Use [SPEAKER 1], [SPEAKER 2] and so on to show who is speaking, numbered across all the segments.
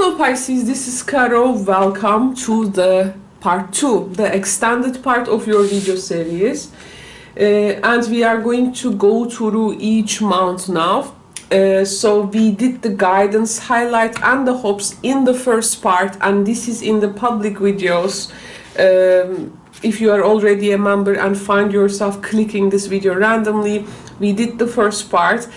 [SPEAKER 1] Hello Pisces, this is Caro. Welcome to the part 2, the extended part of your video series. And we are going to go through each month now. So we did the guidance, highlight and the hopes in the first part, and this is in the public videos. If you are already a member and find yourself clicking this video randomly, we did the first part.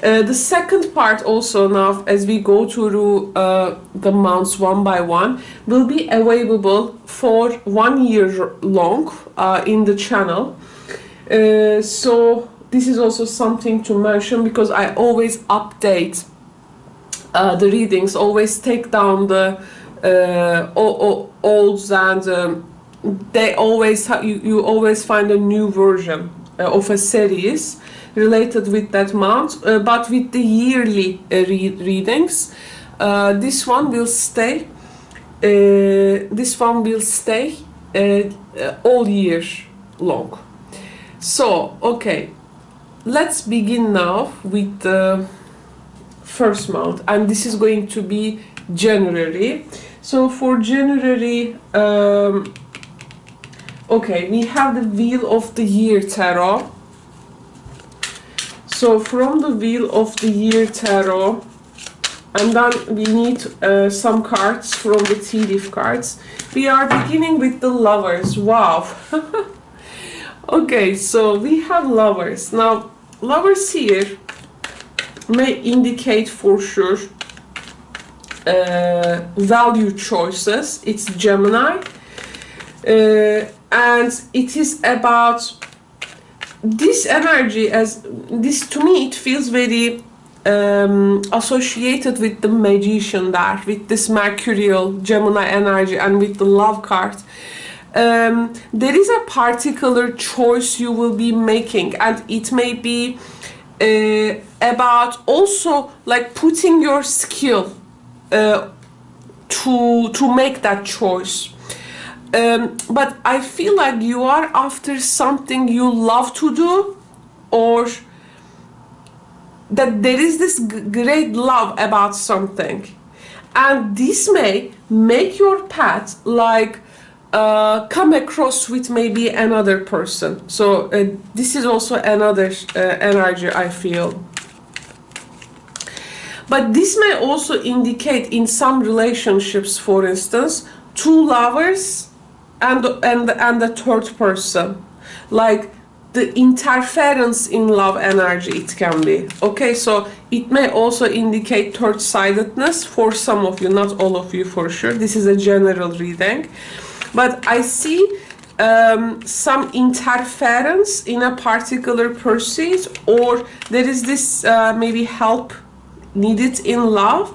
[SPEAKER 1] The second part also now, as we go through the months one by one, will be available for 1 year long in the channel. So this is also something to mention, because I always update the readings, always take down the olds, and they always you always find a new version of a series related with that month, but with the yearly readings. This one will stay. All year long. So okay, let's begin now with the first month, and this is going to be January. So for January, okay, we have the Wheel of the Year Tarot. So from the Wheel of the Year Tarot, and then we need some cards from the tea leaf cards. We are beginning with the Lovers. Wow. Okay, so we have Lovers. Now, Lovers here may indicate for sure value choices. It's Gemini. And it is about this energy, as this to me it feels very associated with the Magician there, with this Mercurial Gemini energy and with the Love card. There is a particular choice you will be making, and it may be about also like putting your skill to make that choice. But I feel like you are after something you love to do, or that there is this great love about something, and this may make your path like come across with maybe another person. So this is also another energy I feel. But this may also indicate in some relationships, for instance, two lovers and the third person, like the interference in love energy it can be. Okay, so it may also indicate third-sidedness for some of you, not all of you for sure. This is a general reading, but I see some interference in a particular pursuit, or there is this maybe help needed in love.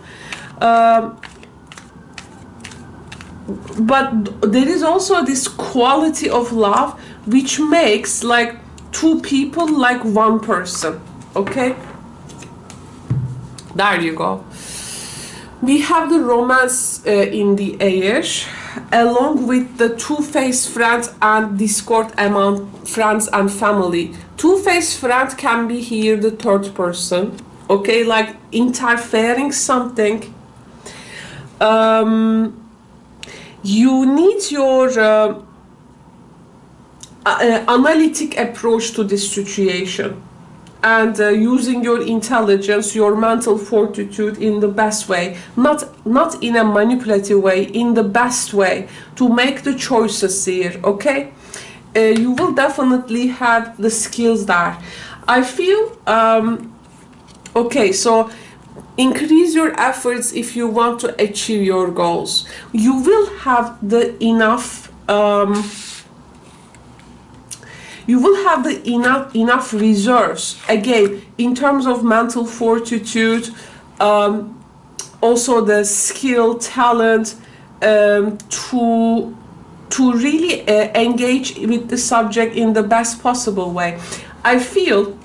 [SPEAKER 1] But there is also this quality of love which makes like two people like one person. Okay, there you go. We have the Romance in the air, along with the two-faced friend and discord among friends and family. Two-faced friend can be here the third person. Okay, like interfering something. You need your analytic approach to this situation, and using your intelligence, your mental fortitude in the best way, not in a manipulative way, in the best way to make the choices here. Okay, you will definitely have the skills there, I feel. Okay, so increase your efforts if you want to achieve your goals. You will have the enough enough reserves, again, in terms of mental fortitude, also the skill, talent, to really engage with the subject in the best possible way. I feel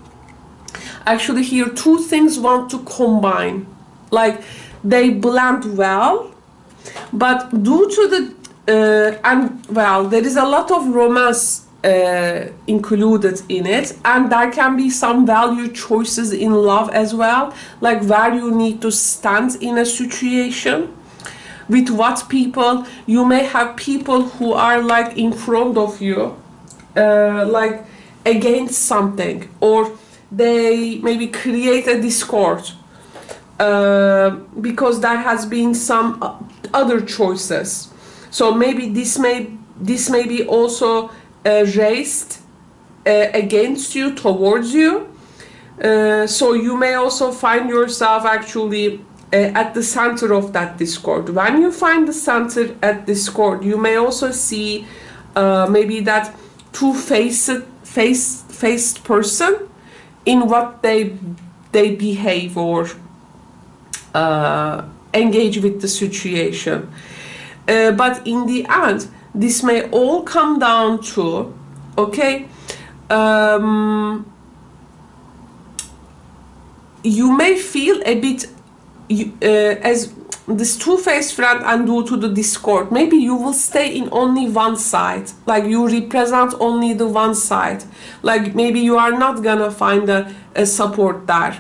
[SPEAKER 1] actually here two things want to combine, like they blend well, but due to the and well, there is a lot of romance included in it, and there can be some value choices in love as well, like where you need to stand in a situation. with what people. You may have people who are like in front of you, like against something, or they maybe create a discord because there has been some other choices. So maybe this may be also raised against you, towards you. So you may also find yourself actually at the center of that discord. When you find the center at discord, you may also see maybe that two-faced person in what they behave or engage with the situation. But in the end, this may all come down to, okay, you may feel a bit as this two-faced friend, and due to the discord, maybe you will stay in only one side, like you represent only the one side, like maybe you are not gonna find a support there,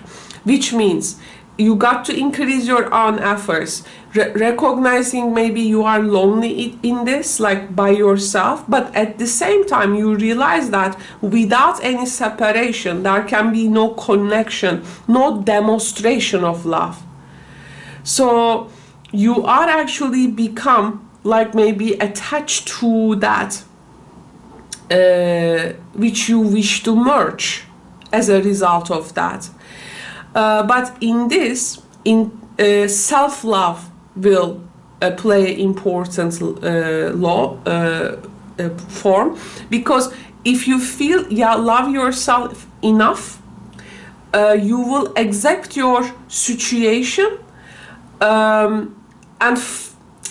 [SPEAKER 1] which means you got to increase your own efforts, recognizing maybe you are lonely in this, like by yourself, but at the same time you realize that without any separation there can be no connection, no demonstration of love. So you are actually become like maybe attached to that which you wish to merge as a result of that. But in this, self-love will play important form, because if you feel love yourself enough, you will accept your situation, and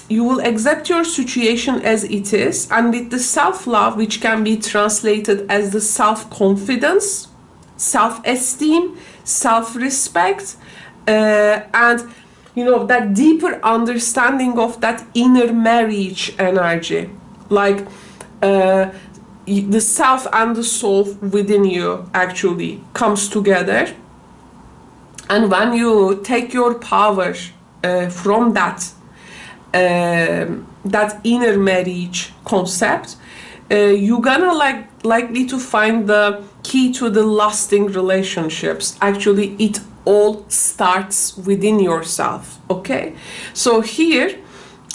[SPEAKER 1] you will accept your situation as it is, and with the self-love, which can be translated as the self-confidence, self-esteem, self-respect, and that deeper understanding of that inner marriage energy, like the self and the soul within you actually comes together. And when you take your power from that inner marriage concept, you're gonna likely to find the key to the lasting relationships. Actually, it all starts within yourself. Okay, so here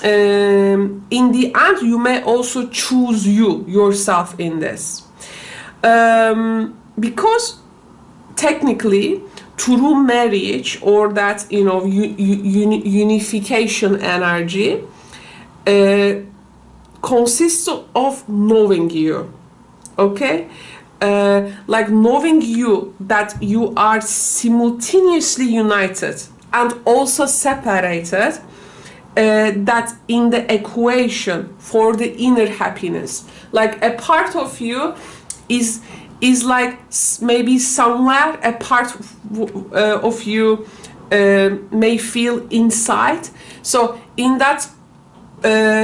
[SPEAKER 1] in the end you may also choose yourself in this, because technically true marriage, or that unification energy, consists of knowing you. Okay, like knowing you, that you are simultaneously united and also separated, that in the equation for the inner happiness, like a part of you is like maybe somewhere a part of you may feel inside. So in that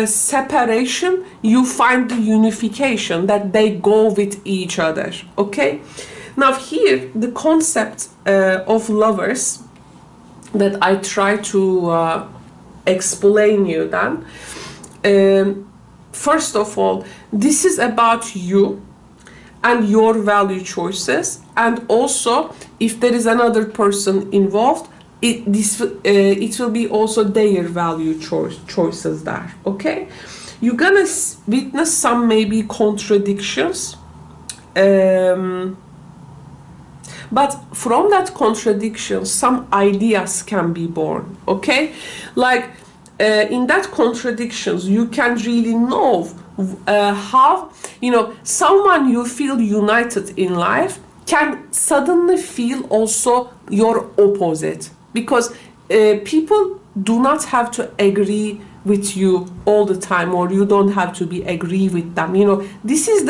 [SPEAKER 1] separation you find the unification, that they go with each other. Okay, now here the concept of lovers that I try to explain you then, first of all, this is about you and your value choices, and also if there is another person involved, it will be also their value choices there. Okay, you're gonna witness some maybe contradictions, but from that contradiction some ideas can be born. Okay, like in that contradictions you can really know how someone you feel united in life can suddenly feel also your opposite, because people do not have to agree with you all the time, or you don't have to be agree with them. This is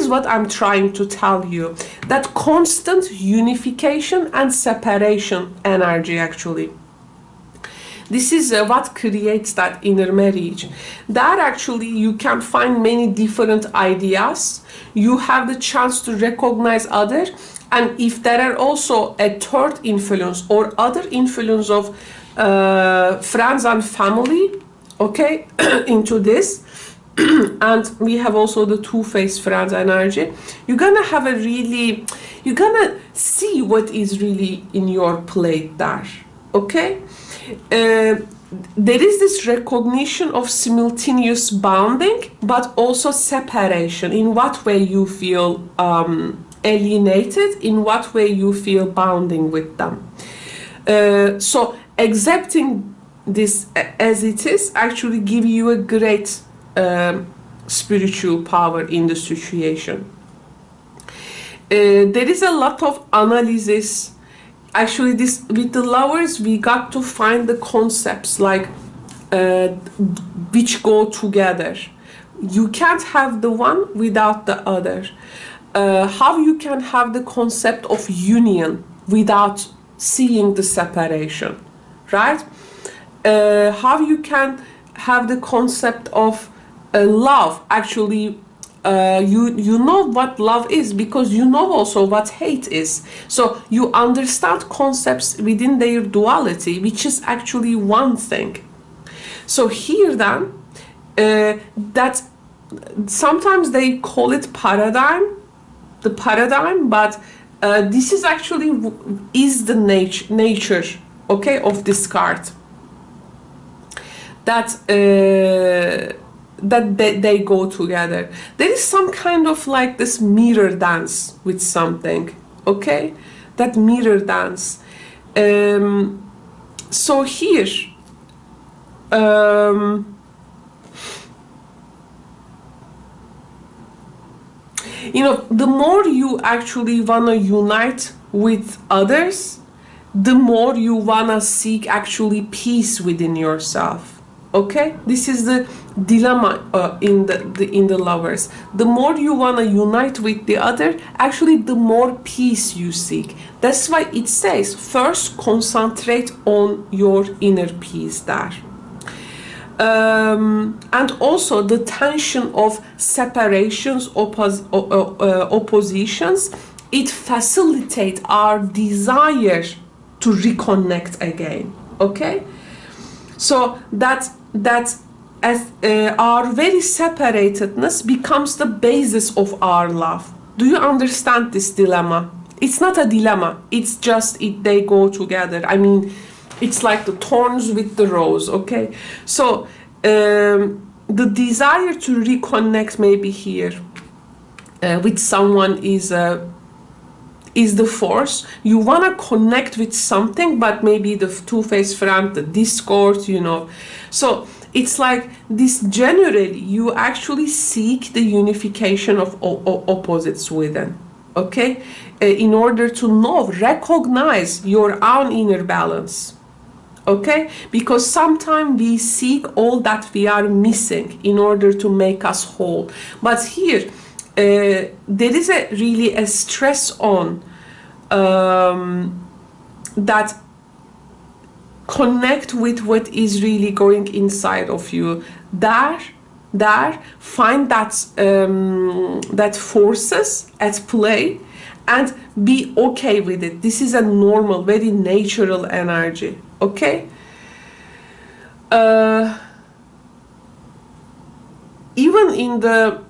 [SPEAKER 1] what I'm trying to tell you, that constant unification and separation energy actually. This is what creates that inner marriage. That actually you can find many different ideas. You have the chance to recognize others, and if there are also a third influence or other influence of friends and family, okay, into this. And we have also the two-faced friends energy. You're gonna have a really, you're gonna see what is really in your plate there, okay. There is this recognition of simultaneous bonding, but also separation. In what way you feel alienated, in what way you feel bonding with them. So accepting this as it is actually give you a great spiritual power in the situation. There is a lot of analysis. Actually, this with the lovers, we got to find the concepts like which go together. You can't have the one without the other. How you can have the concept of union without seeing the separation, right? How you can have the concept of love. Actually, you know what love is because you know also what hate is. So you understand concepts within their duality, which is actually one thing. So here then, that sometimes they call it paradigm, the paradigm, but this is actually is the nature, okay, of this card. That they go together. There is some kind of like this mirror dance with something, okay? That mirror dance. So here, you know, the more you actually wanna unite with others, the more you wanna seek actually peace within yourself. Okay, this is the dilemma in the lovers. The more you wanna unite with the other, actually, the more peace you seek. That's why it says first concentrate on your inner peace there. And also the tension of separations, oppositions, it facilitates our desire to reconnect again. Okay, so that as our very separatedness becomes the basis of our love. Do you understand this dilemma? It's not a dilemma. It's just they go together. I mean, it's like the thorns with the rose. Okay, so the desire to reconnect maybe here with someone is the force. You want to connect with something, but maybe the two-faced friend, the discord, you know. So it's like this generally, you actually seek the unification of opposites within, okay? In order to know, recognize your own inner balance, okay? Because sometimes we seek all that we are missing in order to make us whole. But here, there is really a stress on that connect with what is really going inside of you. There find that forces at play and be okay with it. This is a normal, very natural energy, okay? Even in the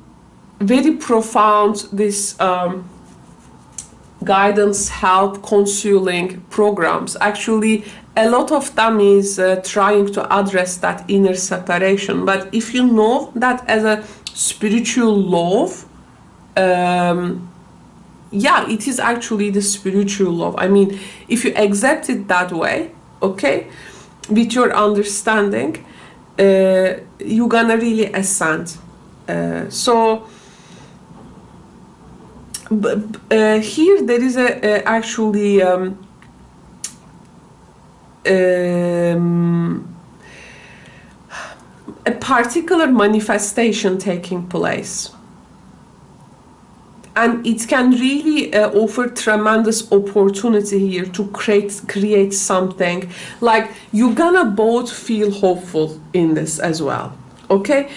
[SPEAKER 1] very profound, this guidance, help, counseling programs, actually a lot of them is trying to address that inner separation. But if you know that as a spiritual love, yeah, it is actually the spiritual love. I mean, if you accept it that way, okay, with your understanding, you're gonna really ascend. So here there is actually a particular manifestation taking place, and it can really offer tremendous opportunity here to create something. Like, you're gonna both feel hopeful in this as well, okay?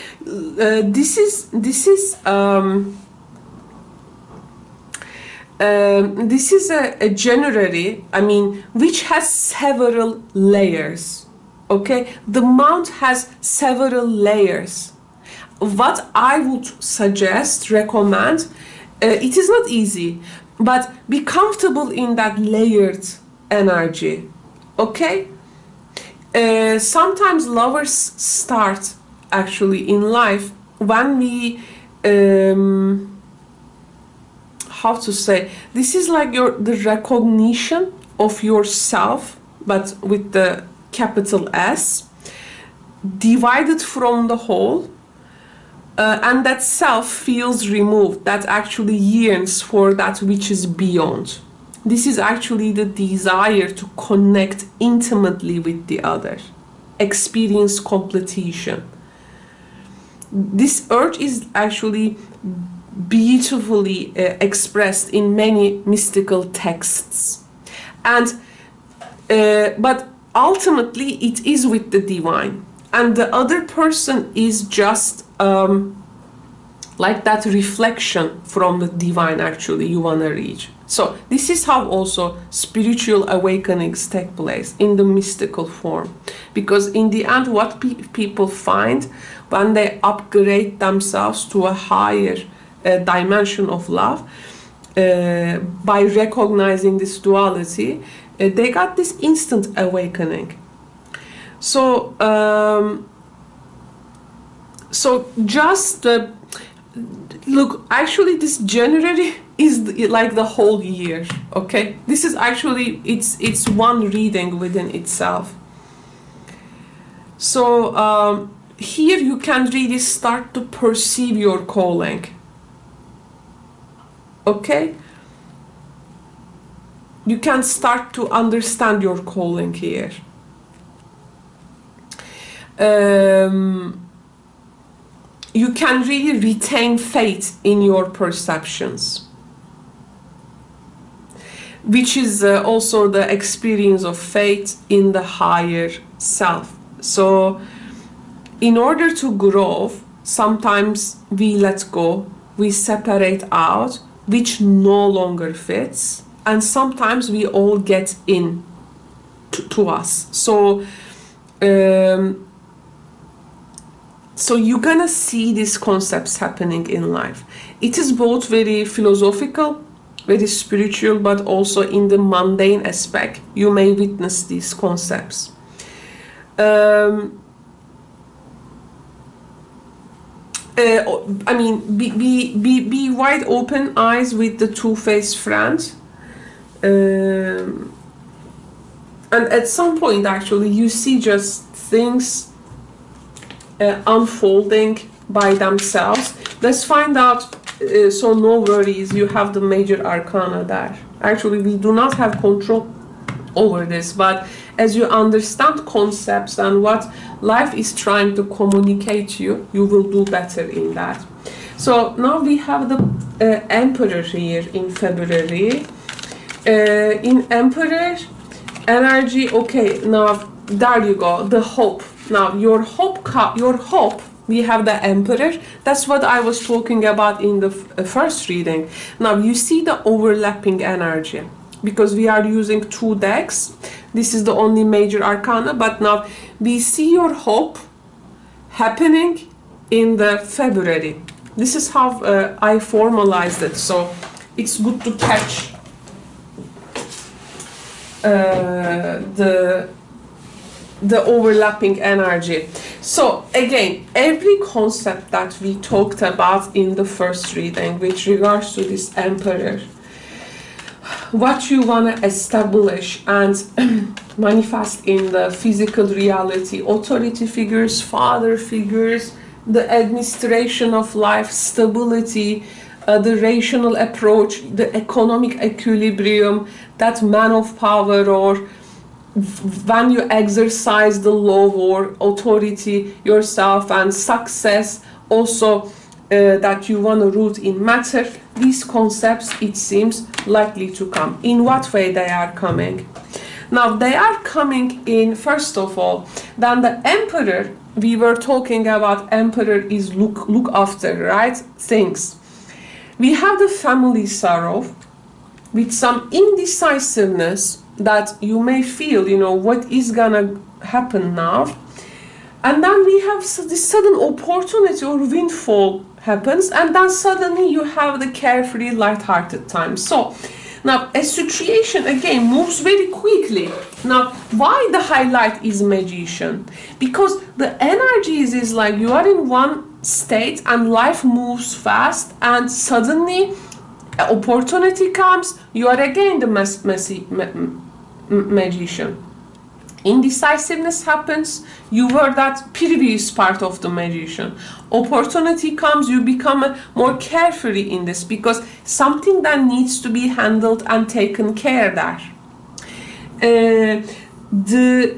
[SPEAKER 1] This is a generary, I mean, which has several layers. Okay, the mount has several layers. What I would suggest, recommend, it is not easy, but be comfortable in that layered energy. Okay, sometimes lovers start actually in life when we how to say, this is like the recognition of yourself, but with the capital S, divided from the whole, and that self feels removed, that actually yearns for that which is beyond. This is actually the desire to connect intimately with the other, experience completion. This urge is actually beautifully expressed in many mystical texts, and but ultimately it is with the divine, and the other person is just like that reflection from the divine actually you want to reach. So this is how also spiritual awakenings take place in the mystical form, because in the end what people find when they upgrade themselves to a higher dimension of love, by recognizing this duality, they got this instant awakening. So so just look, actually this January is like the whole year. Okay, this is actually it's one reading within itself. So here you can really start to perceive your calling. Okay, you can start to understand your calling here. You can really retain faith in your perceptions, which is also the experience of faith in the higher self. So in order to grow, sometimes we let go, we separate out, which no longer fits, and sometimes we all get in to us. So so you're gonna see these concepts happening in life. It is both very philosophical, very spiritual, but also in the mundane aspect you may witness these concepts. I mean, be wide open eyes with the two-faced friend. And at some point, actually, you see just things unfolding by themselves. Let's find out. So no worries, you have the major arcana there. Actually, we do not have control over this, but as you understand concepts and what life is trying to communicate you, you will do better in that. So now we have the Emperor here in February. In Emperor energy, okay, now there you go, the hope. Now your hope, we have the Emperor. That's what I was talking about in the first reading. Now you see the overlapping energy, because we are using two decks. This is the only major arcana, but now we see your hope happening in the February. This is how I formalized it, so it's good to catch the overlapping energy. So again, every concept that we talked about in the first reading with regards to this Emperor, what you want to establish and manifest in the physical reality, authority figures, father figures, the administration of life, stability, the rational approach, the economic equilibrium, that man of power, or when you exercise the law or authority yourself, and success also that you want to root in matter. These concepts, it seems, likely to come. In what way they are coming? Now they are coming in, first of all, then the Emperor, we were talking about Emperor is look after, right, things. We have the family sorrow, with some indecisiveness that you may feel, you know, what is gonna happen now. And then we have this sudden opportunity or windfall happens, and then suddenly you have the carefree, light-hearted time. So now a situation again moves very quickly. Now why the highlight is magician? Because the energies is like you are in one state and life moves fast, and suddenly opportunity comes, you are again the magician. Indecisiveness happens, you were that previous part of the magician. Opportunity comes, you become more carefree in this because something that needs to be handled and taken care of there.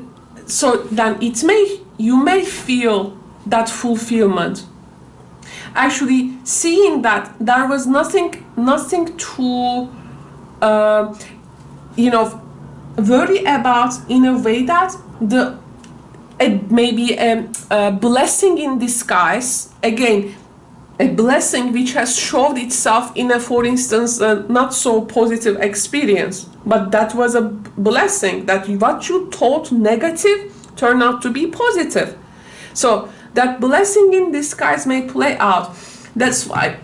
[SPEAKER 1] So then you may feel that fulfillment. Actually seeing that there was nothing to worry about, in a way that maybe a blessing in disguise, again a blessing which has showed itself in a, for instance, a not so positive experience, but that was a blessing, that what you thought negative turned out to be positive. So that blessing in disguise may play out. That's why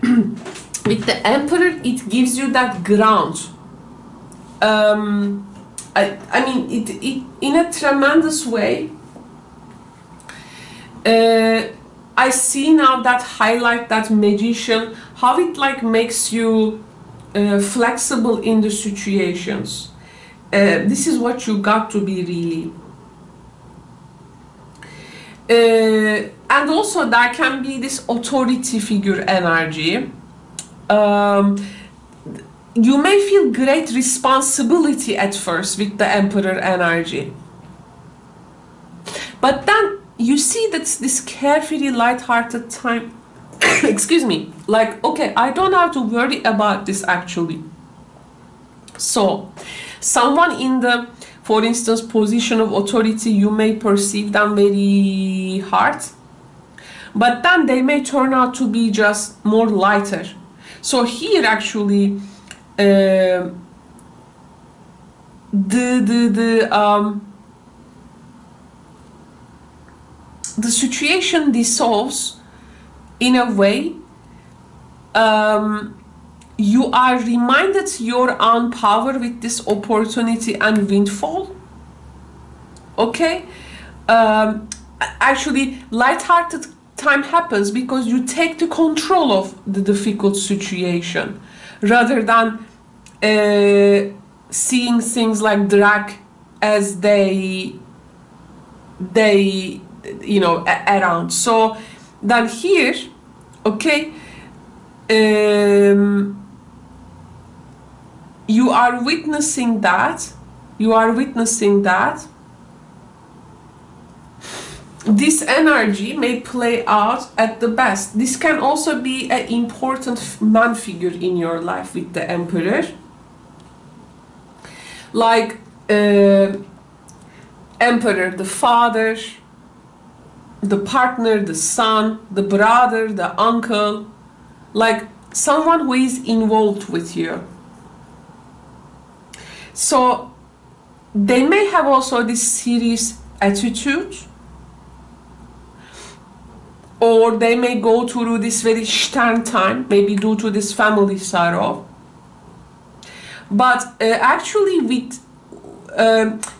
[SPEAKER 1] with the Emperor it gives you that ground. I mean, it in a tremendous way. I see now that highlight, that magician, how it like makes you flexible in the situations. This is what you got to be really. And also there can be this authority figure energy. You may feel great responsibility at first with the Emperor energy, but then you see that this carefree, light-hearted time excuse me, like, okay, I don't have to worry about this actually. So someone in the, for instance, position of authority, you may perceive them very hard, but then they may turn out to be just more lighter. So here actually the situation dissolves in a way. You are reminded your own power with this opportunity and windfall. Okay, actually light-hearted time happens because you take the control of the difficult situation rather than seeing things like drag as they around. So then here, okay, you are witnessing that this energy may play out at the best. This can also be an important man figure in your life with the Emperor, like Emperor, the father, the partner, the son, the brother, the uncle, like someone who is involved with you. So they may have also this serious attitude, or they may go through this very stern time, maybe due to this family sorrow. But actually with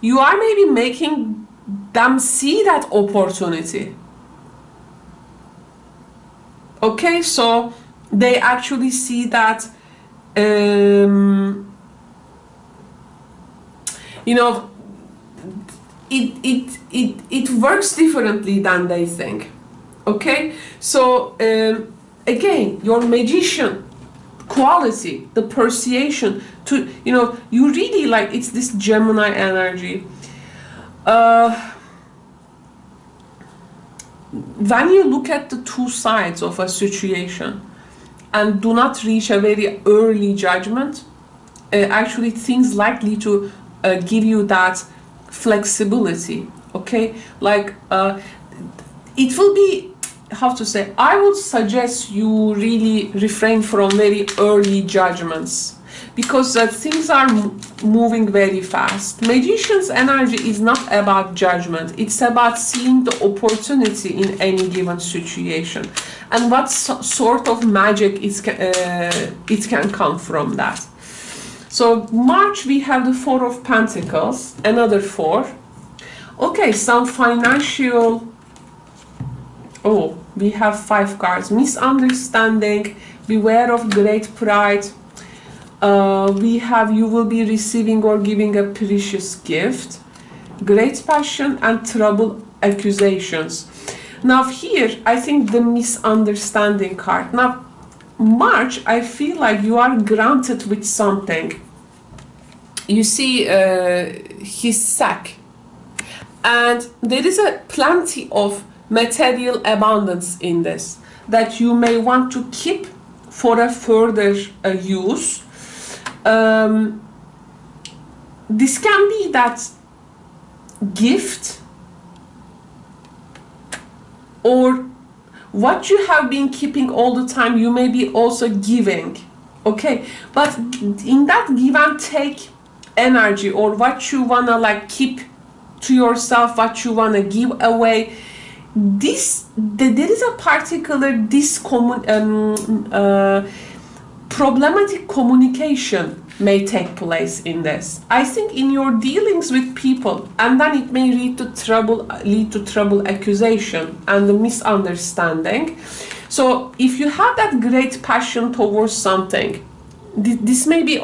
[SPEAKER 1] you are maybe making them see that opportunity. Okay, so they actually see that it works differently than they think. Okay, so again, your magician quality, the persuasion to, you really like, it's this Gemini energy. When you look at the two sides of a situation and do not reach a very early judgment, actually things likely to give you that flexibility. Okay, like it will be, how to say, I would suggest you really refrain from very early judgments, because things are moving very fast. Magician's energy is not about judgment. It's about seeing the opportunity in any given situation and what sort of magic it can come from that. So March, we have the Four of Pentacles, another four. Okay, some financial, oh, we have 5 cards. Misunderstanding, beware of great pride. We have you will be receiving or giving a precious gift. Great passion and trouble accusations. Now here, I think the misunderstanding card. Now, March, I feel like you are granted with something. You see his sack. And there is a plenty of material abundance in this that you may want to keep for a further use. This can be that gift or what you have been keeping all the time, you may be also giving. Okay, but in that give and take energy, or what you wanna like keep to yourself, what you wanna give away, there is a particular problematic communication may take place in this. I think in your dealings with people, and then it may lead to trouble accusation and the misunderstanding. So if you have that great passion towards something, this may be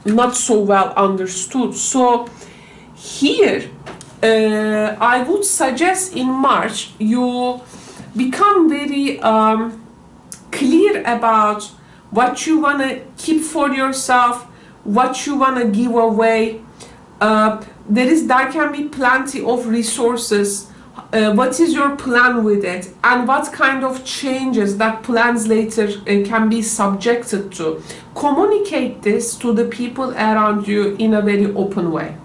[SPEAKER 1] not so well understood. So here I would suggest in March you become very clear about what you want to keep for yourself, what you want to give away. There can be plenty of resources. What is your plan with it, and what kind of changes that plans later can be subjected to. Communicate this to the people around you in a very open way,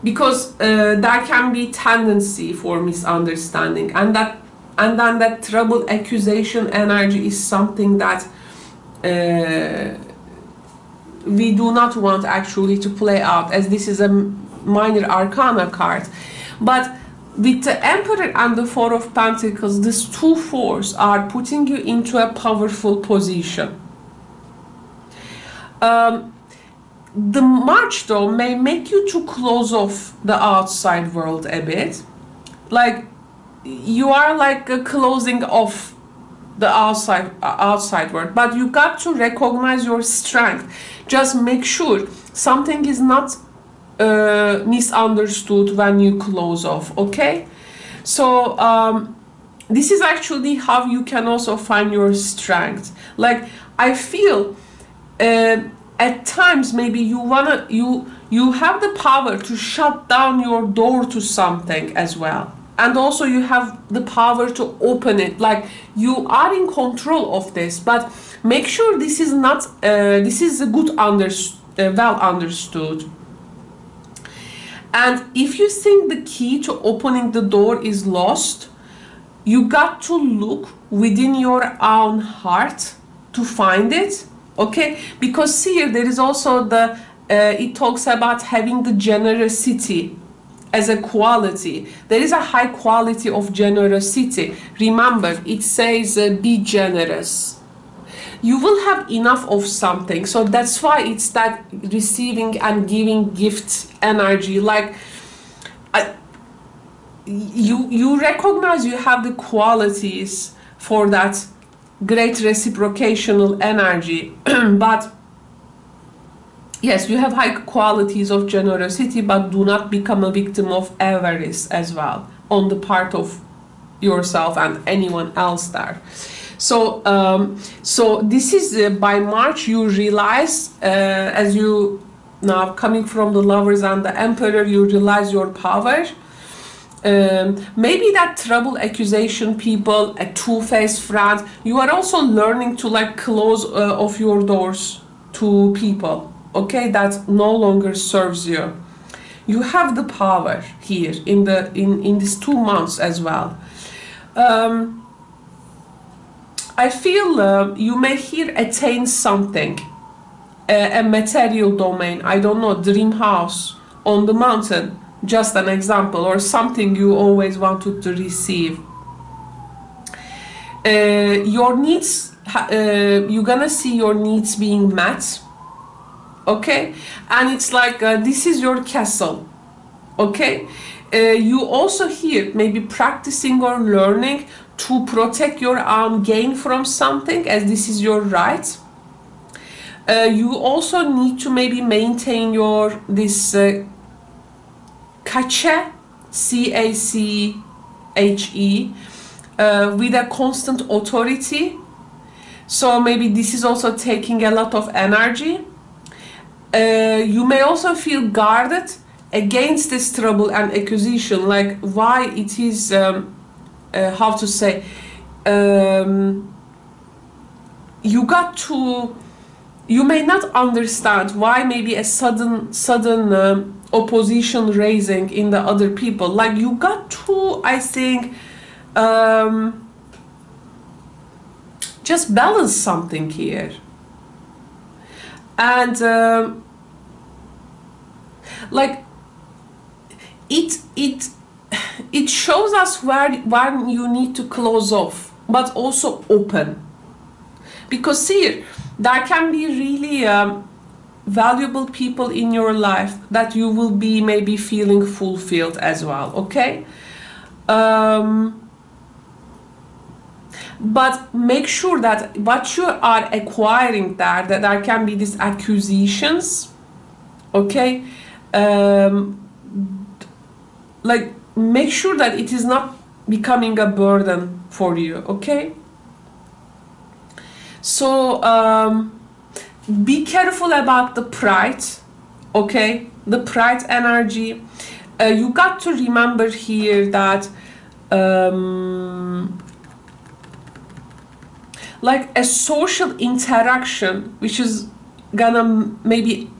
[SPEAKER 1] because there can be tendency for misunderstanding, and then that trouble accusation energy is something that we do not want actually to play out, as this is a minor arcana card. But with the Emperor and the Four of Pentacles, these two fours are putting you into a powerful position. The March though may make you to close off the outside world a bit. Like you are like closing off the outside world, but you got to recognize your strength. Just make sure something is not misunderstood when you close off. Okay, so this is actually how you can also find your strength. Like I feel at times maybe you have the power to shut down your door to something as well, and also you have the power to open it. Like you are in control of this, but make sure this is not this is a good well understood. And if you think the key to opening the door is lost, you got to look within your own heart to find it. Okay, because here there is also it talks about having the generosity as a quality. There is a high quality of generosity. Remember, it says be generous. You will have enough of something, so that's why it's that receiving and giving gift energy. Like you recognize you have the qualities for that great reciprocational energy. But yes, you have high qualities of generosity, but do not become a victim of avarice as well on the part of yourself and anyone else there. So so this is by March you realize, as you now coming from the Lovers and the Emperor, you realize your power. Maybe that trouble accusation people, a two-faced friend, you are also learning to like close off your doors to people, okay, that no longer serves you. You have the power here in these 2 months as well. I feel you may here attain something, a material domain, I don't know, dream house on the mountain, just an example, or something you always wanted to receive. Your needs, you're gonna see your needs being met, okay? And it's like this is your castle, okay? You also here maybe practicing or learning to protect your own gain from something, as this is your right. You also need to maybe maintain your this cache, CACHE, with a constant authority. So maybe this is also taking a lot of energy. You may also feel guarded against this trouble and accusation, like why it is, how to say, you got to, you may not understand why maybe a sudden opposition raising in the other people. Like you got to, I think, just balance something here. And like it shows us where you need to close off, but also open. Because here, there can be really valuable people in your life that you will be maybe feeling fulfilled as well, okay? But make sure that what you are acquiring there, that there can be these accusations, okay? Like, make sure that it is not becoming a burden for you, okay? So, be careful about the pride, okay? The pride energy. You got to remember here that like a social interaction, which is gonna maybe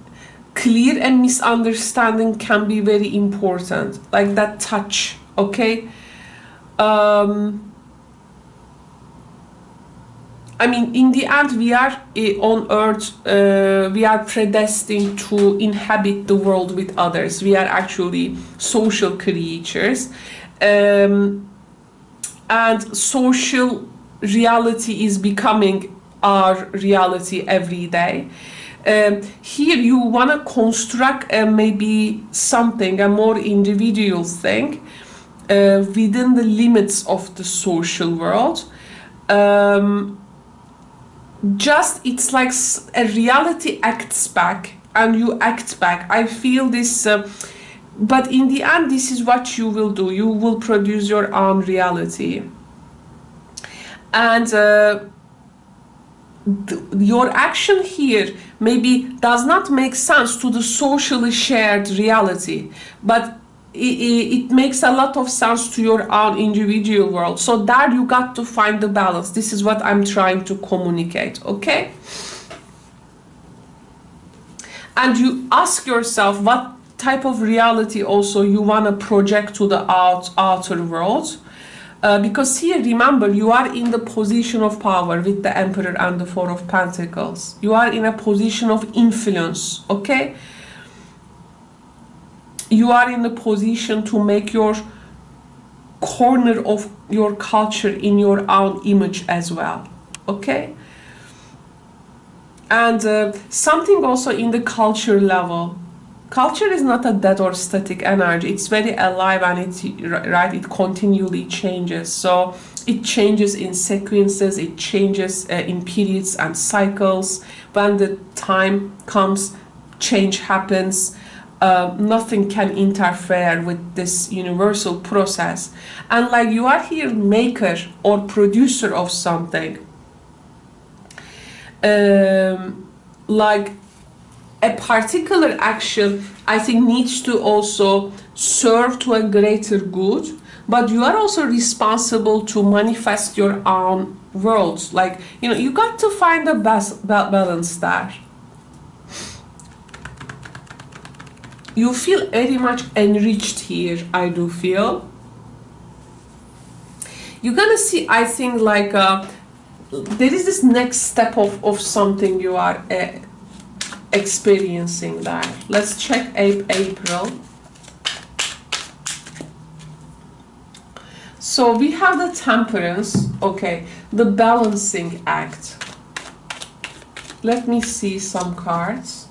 [SPEAKER 1] clear a misunderstanding, can be very important, like that touch, okay? I mean, in the end, we are on earth, we are predestined to inhabit the world with others. We are actually social creatures. And social reality is becoming our reality every day. Here you want to construct maybe something, a more individual thing within the limits of the social world. Just it's like a reality acts back and you act back. I feel this, but in the end, this is what you will do. You will produce your own reality. And your action here maybe does not make sense to the socially shared reality, but it makes a lot of sense to your own individual world. So there you got to find the balance. This is what I'm trying to communicate, okay? And you ask yourself what type of reality also you want to project to the outer world. Because here, remember, you are in the position of power with the Emperor and the Four of Pentacles. You are in a position of influence, okay? You are in the position to make your corner of your culture in your own image as well, okay? And something also in the culture level. Culture is not a dead or static energy. It's very alive and it continually changes. So it changes in sequences, it changes in periods and cycles. When the time comes, change happens. Nothing can interfere with this universal process. And like you are here maker or producer of something. Like a particular action, I think, needs to also serve to a greater good, but you are also responsible to manifest your own world. Like, you got to find the best balance there. You feel very much enriched here, I do feel. You're gonna see, I think, like there is this next step of something you are experiencing there. Let's check April. So we have the temperance, okay, the balancing act. Let me see some cards.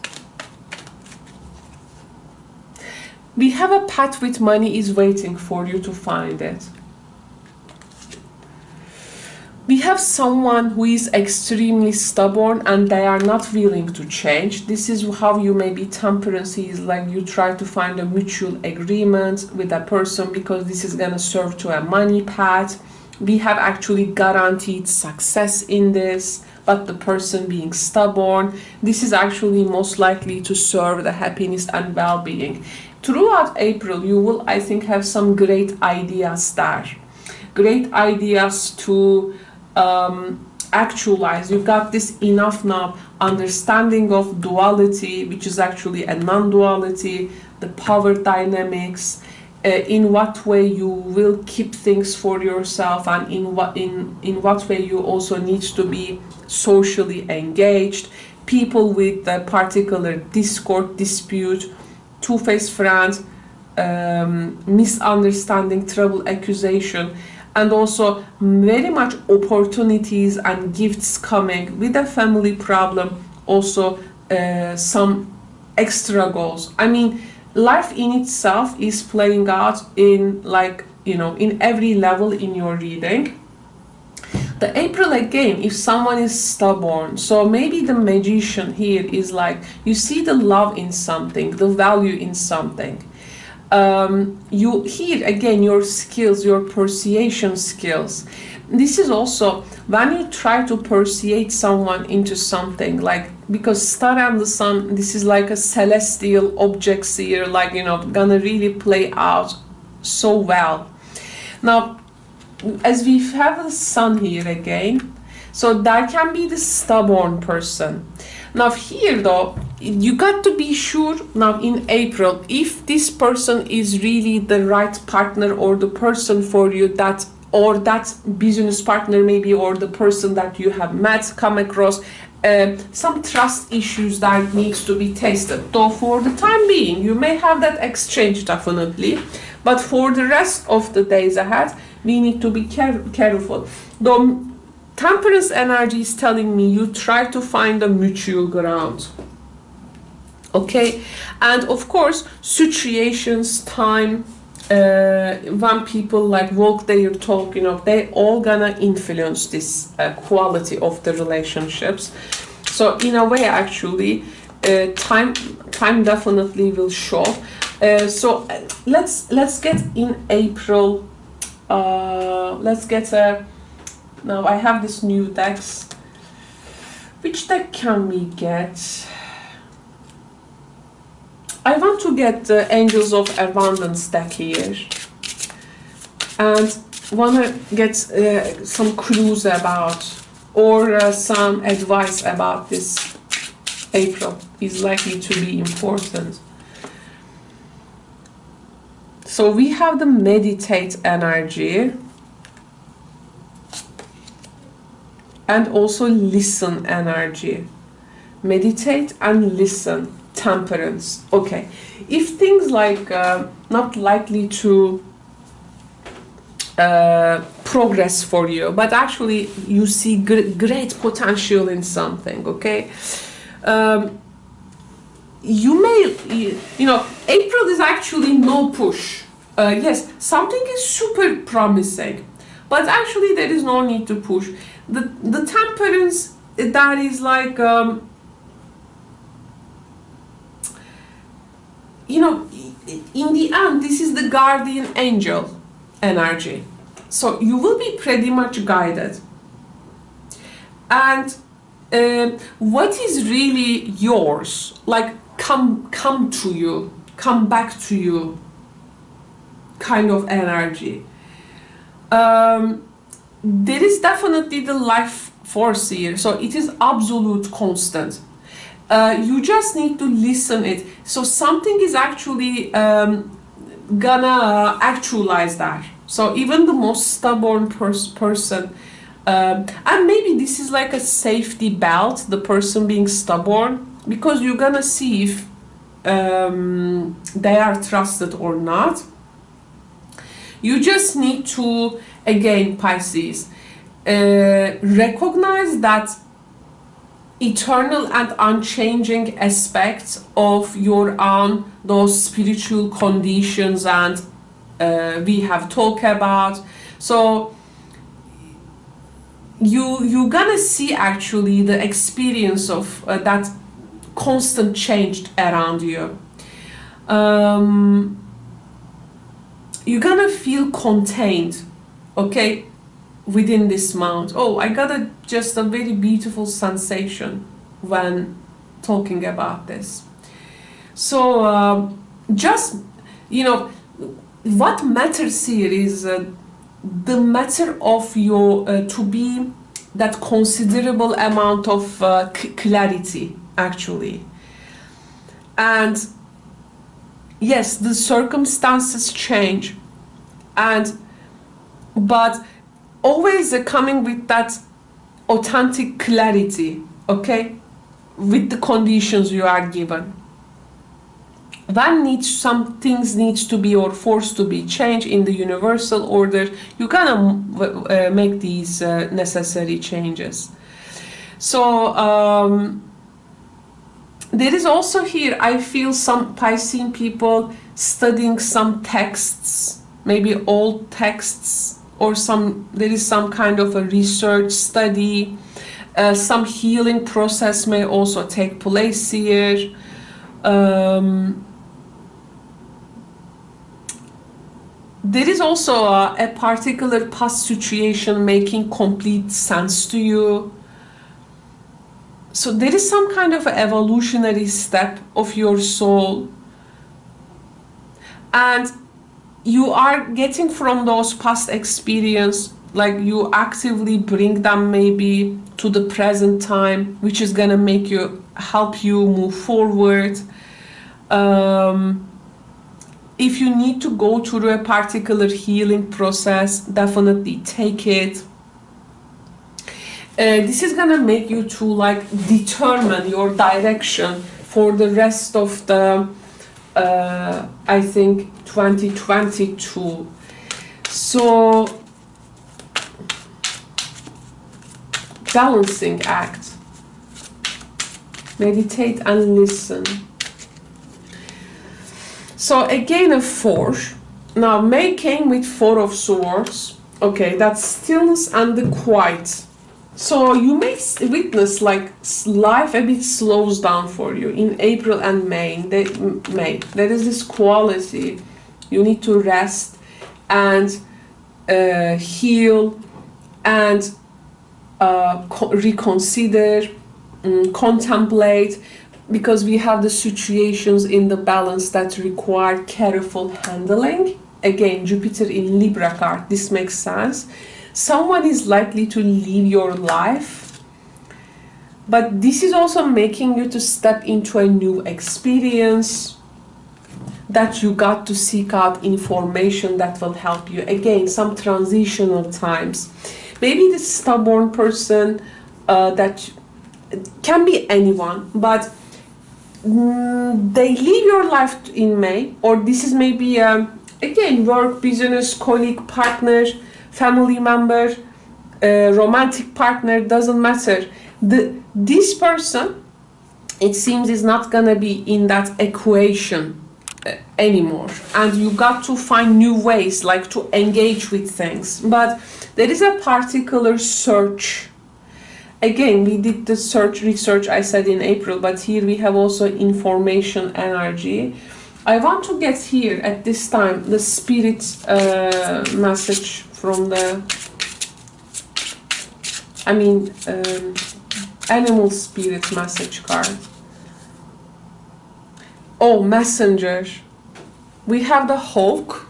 [SPEAKER 1] We have a path with money is waiting for you to find it. We have someone who is extremely stubborn and they are not willing to change. This is how you may be temperance, is like you try to find a mutual agreement with a person because this is gonna serve to a money path. We have actually guaranteed success in this, but the person being stubborn, this is actually most likely to serve the happiness and well-being. Throughout April, you will, I think, have some great ideas there. Great ideas to actualize. You've got this enough now understanding of duality, which is actually a non-duality, the power dynamics, in what way you will keep things for yourself, and in what way you also need to be socially engaged. People with a particular discord, dispute, two-faced friends, misunderstanding, trouble, accusation, and also very much opportunities and gifts coming with a family problem, also some extra goals. I mean, life in itself is playing out in, like, you know, in every level in your reading. The April again, if someone is stubborn, so maybe the magician here is like, you see the love in something, the value in something. You here again your skills, your persuasion skills. This is also when you try to persuade someone into something, like, because star and the sun, this is like a celestial objects here, like, you know, gonna really play out so well. Now, as we have the sun here again, so that can be the stubborn person. Now here though, you got to be sure now in April if this person is really the right partner or the person for you, that, or that business partner maybe, or the person that you have met, come across, some trust issues that needs to be tested. Though for the time being, you may have that exchange definitely, but for the rest of the days ahead, we need to be careful. Though temperance energy is telling me you try to find a mutual ground. Okay, and of course, situations, time, when people like walk their talk, you know, they all gonna influence this quality of the relationships. So in a way, actually, time definitely will show. So let's get in April. Let's get a. Now I have this new decks. Which deck can we get? I want to get the Angels of Abundance deck here, and wanna get some clues about, or some advice about this April is likely to be important. So we have the meditate energy, and also listen energy. Meditate and listen. Temperance. Okay, if things like not likely to progress for you, but actually you see great potential in something, okay, you may, you know, April is actually no push. Yes, something is super promising, but actually there is no need to push. The temperance, that is like you know, in the end, this is the guardian angel energy. So you will be pretty much guided. And what is really yours, like come to you, come back to you kind of energy. There is definitely the life force here. So it is absolute constant. You just need to listen it. So something is actually gonna actualize that. So even the most stubborn person And maybe this is like a safety belt, the person being stubborn, because you're gonna see if they are trusted or not. You just need to, again, Pisces, recognize that eternal and unchanging aspects of your own, those spiritual conditions, and we have talked about. So you're gonna see actually the experience of that constant change around you. You're gonna feel contained, okay, within this month. Oh, I got just a very beautiful sensation when talking about this. So just, you know, what matters here is the matter of your to be that considerable amount of clarity actually. And yes, the circumstances change, but always coming with that authentic clarity, okay, with the conditions you are given. Some things needs to be or forced to be changed in the universal order. You gotta make these necessary changes. So there is also here, I feel some Piscean people studying some texts, maybe old texts, or there is some kind of a research study. Some healing process may also take place here. There is also a particular past situation making complete sense to you. So there is some kind of evolutionary step of your soul, and you are getting from those past experience, like you actively bring them maybe to the present time, which is gonna help you move forward. If you need to go through a particular healing process, definitely take it. This is gonna make you to like determine your direction for the rest of the I think 2022. So balancing act, meditate and listen. So again, a 4. Now May came with 4 of Swords. Okay, that's stillness and the quiet. So you may witness like life a bit slows down for you in April and May. There is this quality. You need to rest and heal and reconsider, contemplate, because we have the situations in the balance that require careful handling. Again, Jupiter in Libra card, this makes sense. Someone is likely to leave your life, but this is also making you to step into a new experience, that you got to seek out information that will help you. Again, some transitional times. Maybe the stubborn person, that can be anyone, but they leave your life in May, or this is maybe again, work, business, colleague, partner, family member, romantic partner, doesn't matter. This person, it seems, is not gonna be in that equation anymore, and you got to find new ways like to engage with things. But there is a particular search. Again, we did the research I said in April, but here we have also information energy. I want to get here at this time the spirit message from the, animal spirit message card. Oh, messenger. We have the hawk.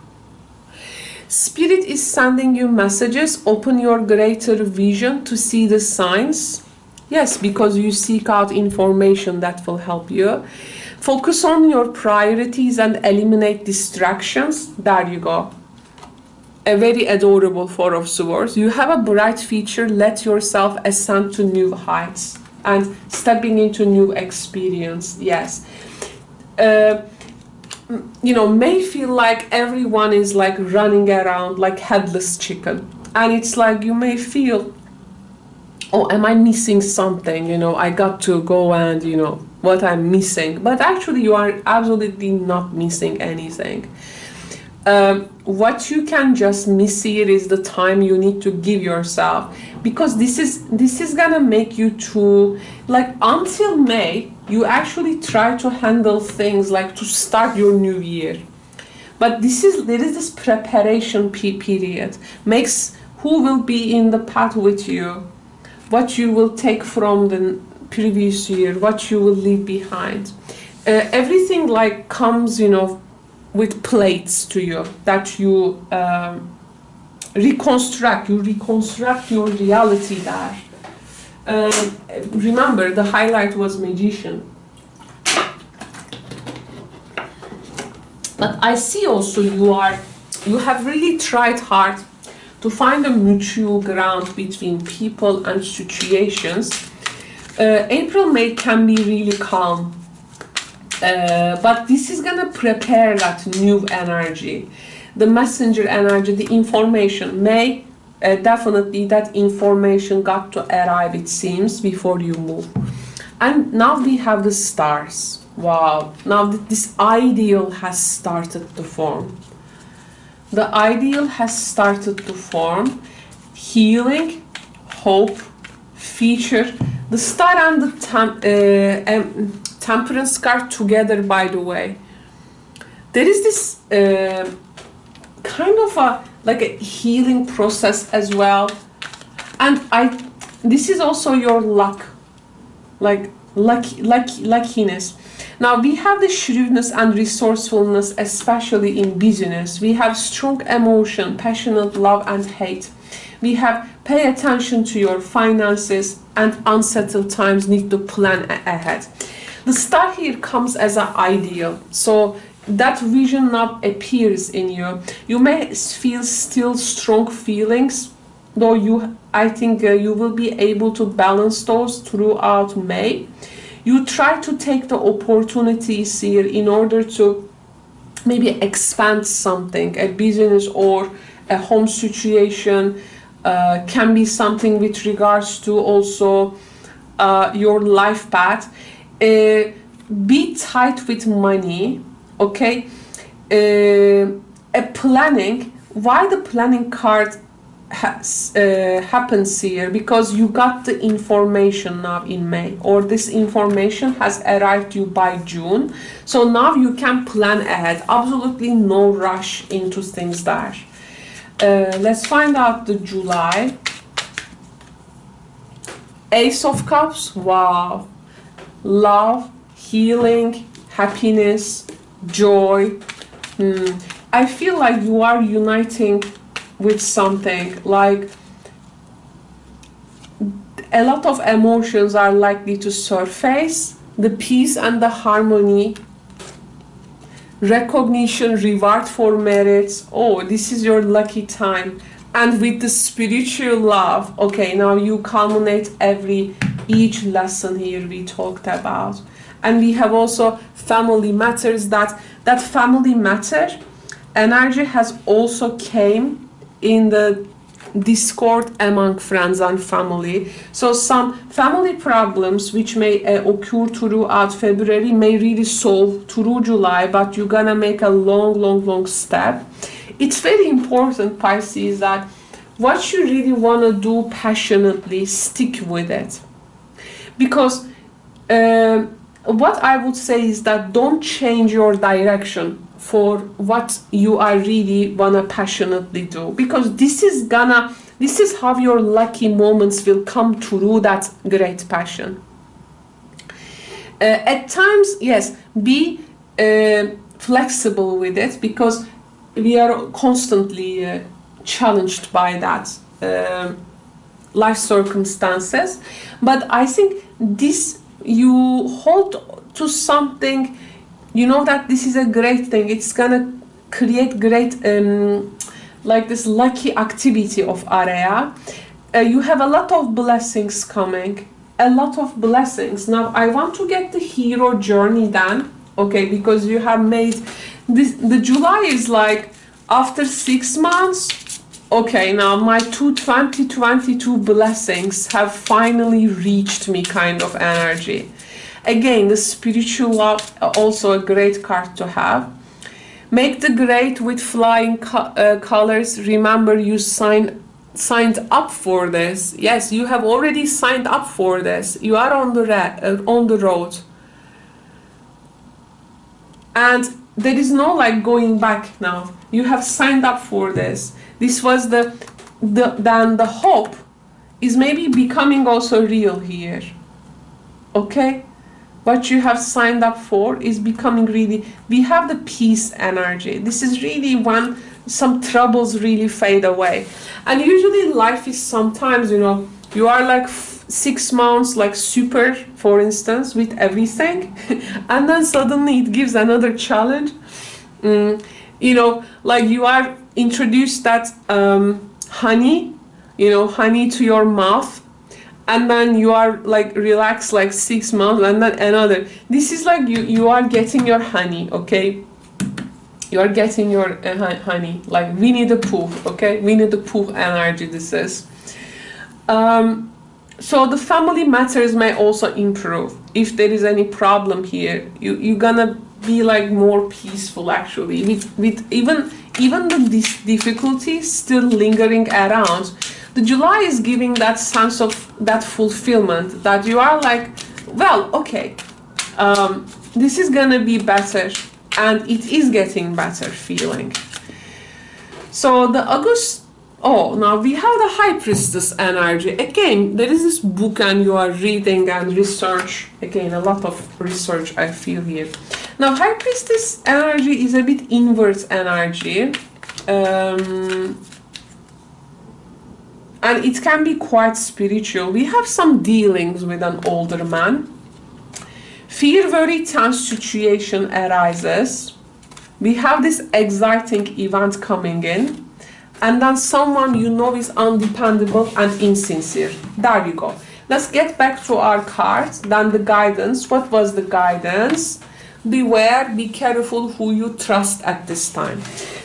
[SPEAKER 1] Spirit is sending you messages. Open your greater vision to see the signs. Yes, because you seek out information that will help you. Focus on your priorities and eliminate distractions. There you go. a very adorable Four of Swords. You have a bright future. Let yourself ascend to new heights and stepping into new experience. Yes. You know, may feel like everyone is like running around like headless chicken. And it's like you may feel, oh, am I missing something? You know, I got to go and, you know, what I'm missing. But actually, you are absolutely not missing anything. What you can just miss here is the time you need to give yourself, because this is gonna make you to, like, until May you actually try to handle things like to start your new year, but there is this preparation period, makes who will be in the path with you, what you will take from the previous year, what you will leave behind. Everything like comes, you know, with plates to you that you reconstruct your reality there. Remember, the highlight was magician. But I see also you have really tried hard to find a mutual ground between people and situations. April, May can be really calm. But this is gonna prepare that new energy, the messenger energy, the information. May definitely that information got to arrive, it seems, before you move. And now we have the stars. Wow, now this ideal has started to form. The ideal has started to form. Healing, hope, future. The star and the Temperance card together, by the way. There is this kind of a healing process as well, and this is also your luck, like luckiness. Now we have the shrewdness and resourcefulness, especially in business. We have strong emotion, passionate love and hate. We have pay attention to your finances, and unsettled times need to plan ahead. The star here comes as an ideal, so that vision now appears in you. You may feel still strong feelings, though I think you will be able to balance those throughout May. You try to take the opportunities here in order to maybe expand something, a business or a home situation, can be something with regards to also your life path. Be tight with money, okay? A planning. Why the planning card happens here? Because you got the information now in May, or this information has arrived you by June. So now you can plan ahead. Absolutely no rush into things there. Let's find out the July. Ace of Cups. Wow. Love, healing, happiness, joy. I feel like you are uniting with something, like a lot of emotions are likely to surface. The peace and the harmony, recognition, reward for merits. Oh, this is your lucky time. And with the spiritual love, okay, now you culminate each lesson here we talked about. And we have also family matters. That family matter energy has also came in the discord among friends and family. So some family problems which may occur throughout February may really solve through July, but you're gonna make a long step. It's very important, Pisces, that what you really want to do passionately, stick with it. Because what I would say is that don't change your direction for what you are really wanna passionately do, because this is how your lucky moments will come through that great passion. At times, yes, be flexible with it, because we are constantly challenged by that life circumstances. But I think this, you hold to something, you know that this is a great thing. It's gonna create great like this lucky activity of area. You have a lot of blessings coming, a lot of blessings. Now I want to get the hero journey done, okay, because you have made this, the July is like after 6 months. Okay, now my 2022 blessings have finally reached me kind of energy. Again, the spiritual love, also a great card to have. Make the grade with flying colors. Remember, you signed up for this. Yes, you have already signed up for this. You are on the road. And there is no like going back now. You have signed up for this. This was then the hope is maybe becoming also real here. Okay? What you have signed up for is becoming really, we have the peace energy. This is really when some troubles really fade away. And usually life is sometimes, you know, you are like 6 months like super, for instance, with everything. And then suddenly it gives another challenge. You know, like you are introduced that honey, you know, honey to your mouth. And then you are like relaxed like 6 months, and then another. This is like you are getting your honey, okay? You are getting your honey, like Winnie the Pooh, okay? Winnie the Pooh energy, this is. So the family matters may also improve. If there is any problem here, you're gonna be like more peaceful actually. With even the difficulties still lingering around, the July is giving that sense of that fulfillment, that you are like, well, okay, this is gonna be better, and it is getting better feeling. So the August, oh, now we have the High Priestess energy. Again, there is this book and you are reading and research. Again, a lot of research I feel here. Now, High Priestess energy is a bit inverse energy. And it can be quite spiritual. We have some dealings with an older man. Fear, very tense situation arises. We have this exciting event coming in. And then someone you know is undependable and insincere. There you go. Let's get back to our cards. Then the guidance. What was the guidance? Beware, be careful who you trust at this time.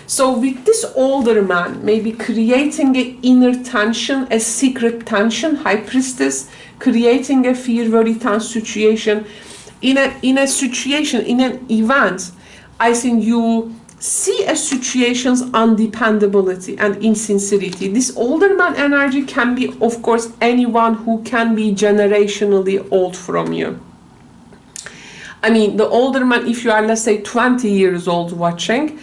[SPEAKER 1] So with this older man, maybe creating an inner tension, a secret tension, High Priestess, creating a fear, very tense situation. In a situation, in an event, I think you see a situation's undependability and insincerity. This older man energy can be, of course, anyone who can be generationally old from you. I mean, the older man, if you are, let's say, 20 years old watching,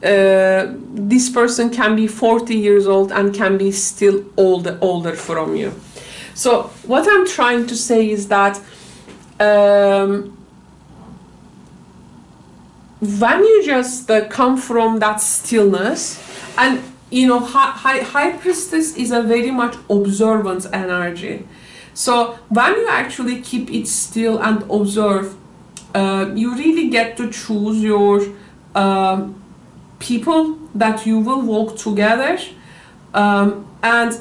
[SPEAKER 1] this person can be 40 years old and can be still older from you. So what I'm trying to say is that when you just come from that stillness, and you know, High Priestess is a very much observant energy. So when you actually keep it still and observe, you really get to choose your people that you will walk together, and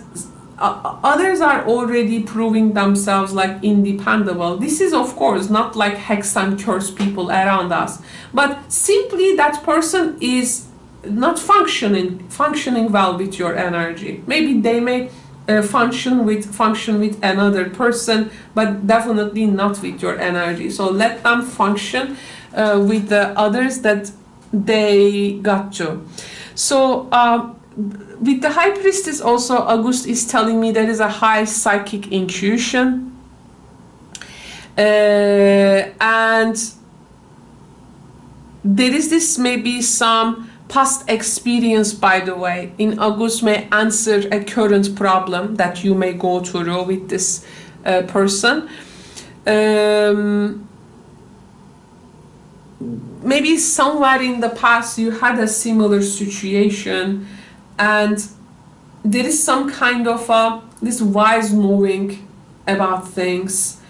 [SPEAKER 1] others are already proving themselves like independable. This is of course not like hex and curse people around us, but simply that person is not functioning well with your energy. Maybe they may function with another person, but definitely not with your energy. So let them function with the others that they got to. So with the High Priestess also, August is telling me there is a high psychic intuition, and there is this maybe some past experience, by the way, in August may answer a current problem that you may go through with this person. Maybe somewhere in the past you had a similar situation, and there is some kind of this wise knowing about things,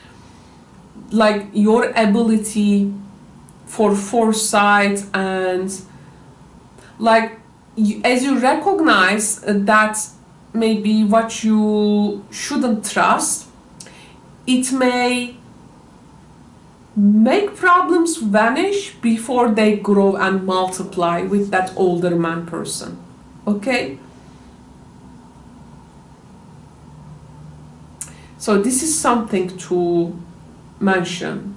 [SPEAKER 1] like your ability for foresight, and like as you recognize that maybe what you shouldn't trust, it may make problems vanish before they grow and multiply with that older man person. Okay? So this is something to mention.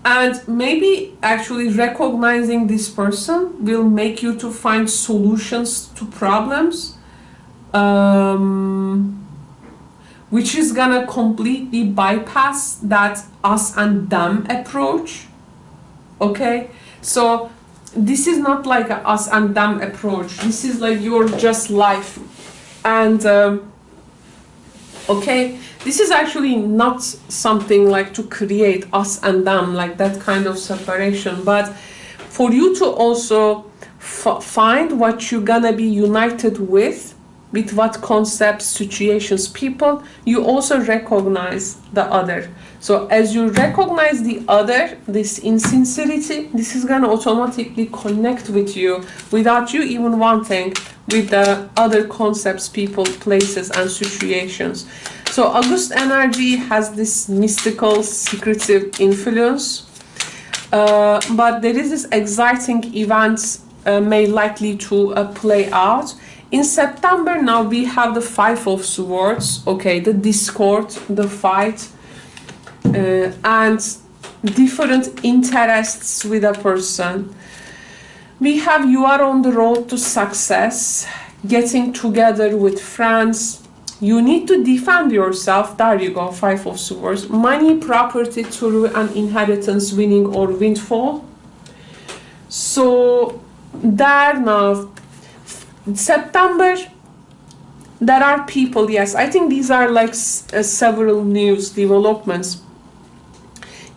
[SPEAKER 1] And maybe actually recognizing this person will make you to find solutions to problems, which is gonna completely bypass that us and them approach. Okay, so this is not like a us and them approach. This is like your just life. And okay, this is actually not something like to create us and them, like that kind of separation, but for you to also find what you're gonna be united with what concepts, situations, people. You also recognize the other. So as you recognize the other, this insincerity, this is gonna automatically connect with you without you even wanting with the other concepts, people, places, and situations. So August energy has this mystical, secretive influence, but there is this exciting events may likely to play out. In September now we have the Five of Swords, okay, the discord, the fight, and different interests with a person. We have you are on the road to success, getting together with friends. You need to defend yourself. There you go, Five of Swords. Money, property through an inheritance, winning or windfall. So there now, September, there are people, yes, I think these are like several news developments.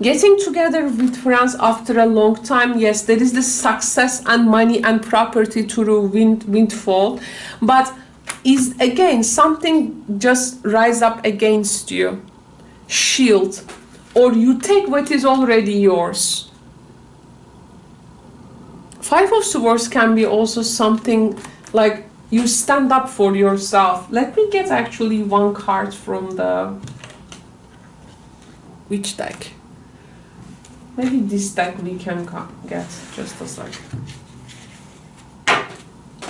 [SPEAKER 1] Getting together with friends after a long time, yes, there is the success and money and property through windfall, but is again something just rise up against you, shield, or you take what is already yours. Five of Swords can be also something like you stand up for yourself. Let me get actually one card from the which deck? Maybe this deck we can get, just a sec.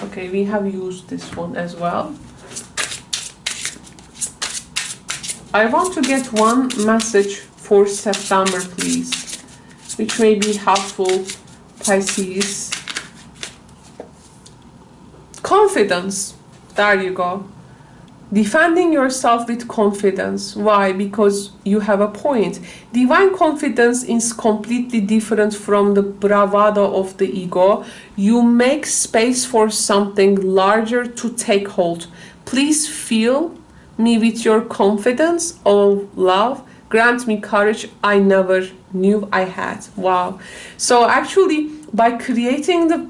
[SPEAKER 1] Okay, we have used this one as well. I want to get one message for September, please, which may be helpful, Pisces. Confidence, there you go. Defending yourself with confidence. Why? Because you have a point. Divine confidence is completely different from the bravado of the ego. You make space for something larger to take hold. Please fill me with your confidence, oh love. Grant me courage I never knew I had. Wow. So actually, by creating the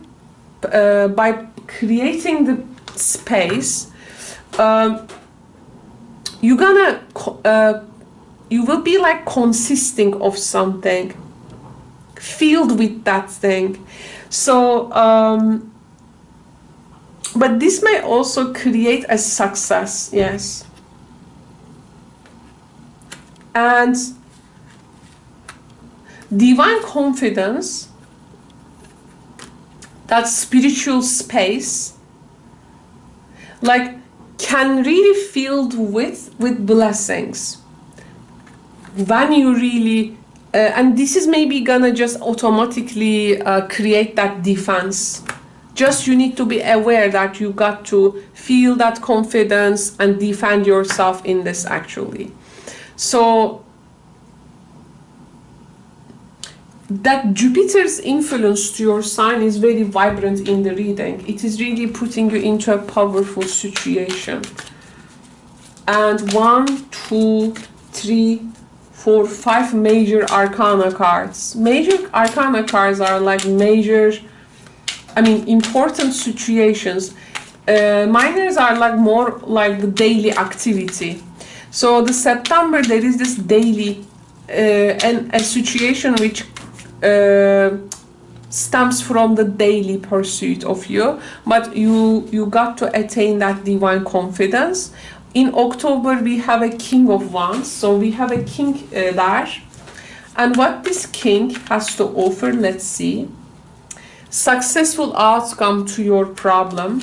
[SPEAKER 1] space, you're gonna you will be like consisting of something, filled with that thing. So but this may also create a success, yes. And divine confidence, that spiritual space, like, can really filled with blessings when you really and this is maybe gonna just automatically create that defense. Just you need to be aware that you got to feel that confidence and defend yourself in this actually. So that Jupiter's influence to your sign is very vibrant in the reading. It is really putting you into a powerful situation. And 1, 2, 3, 4, 5 major arcana cards. Major arcana cards are like major, I mean, important situations. Minors are like more like the daily activity. So the September, there is this daily and a situation which stems from the daily pursuit of you, but you got to attain that divine confidence. In October we have a King of Wands, so we have a king there, and what this king has to offer, let's see. Successful outcome to your problem.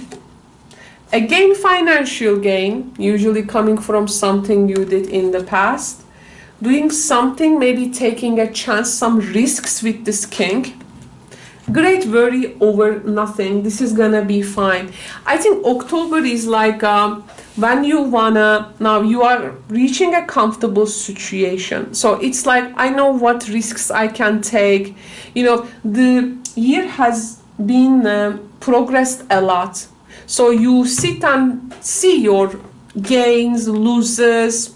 [SPEAKER 1] Again, financial gain, usually coming from something you did in the past. Doing something, maybe taking a chance, some risks with this king. Great worry over nothing. This is gonna be fine. I think October is like when you wanna, now you are reaching a comfortable situation. So it's like, I know what risks I can take. You know, the year has been progressed a lot. So you sit and see your gains, losses,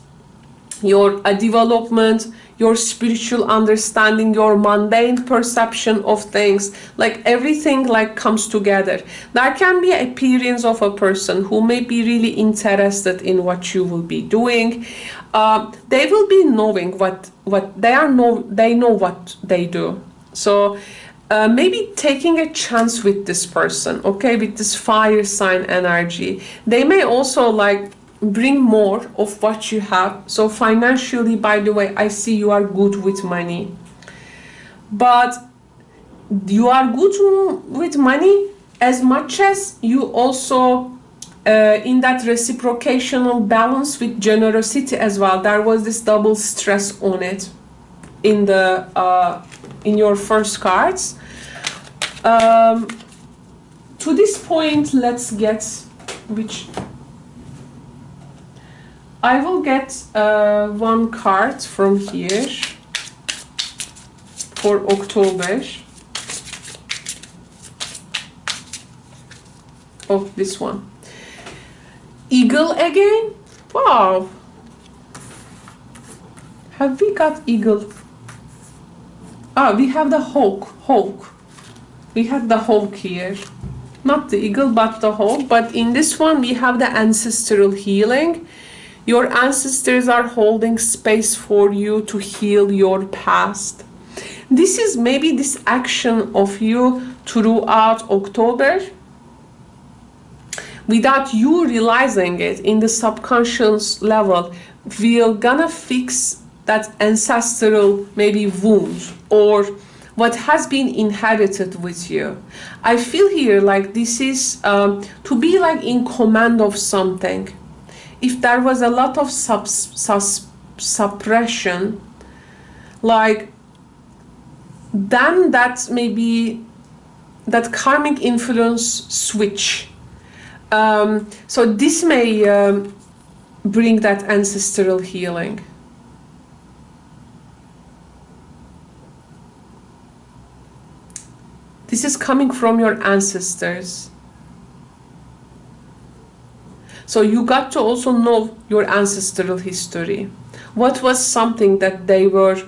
[SPEAKER 1] your development, your spiritual understanding, your mundane perception of things, like everything like comes together. There can be appearance of a person who may be really interested in what you will be doing. They will be knowing what they know what they do. So maybe taking a chance with this person, okay, with this fire sign energy. They may also like bring more of what you have. So financially, by the way, I see you are good with money, but you are good with money as much as you also in that reciprocational balance with generosity as well. There was this double stress on it in the in your first cards. To this point, let's get which I will get one card from here for October. Oh, this one. Eagle again? Wow. Have we got eagle? Ah, we have the hawk. We had the hawk here. Not the eagle, but the hawk. But in this one, we have the ancestral healing. Your ancestors are holding space for you to heal your past. This is maybe this action of you throughout October, without you realizing it in the subconscious level, we're gonna fix that ancestral maybe wound or what has been inherited with you. I feel here like this is to be like in command of something. If there was a lot of suppression, like then that maybe that karmic influence switch. So this may bring that ancestral healing. This is coming from your ancestors. So you got to also know your ancestral history. What was something that they were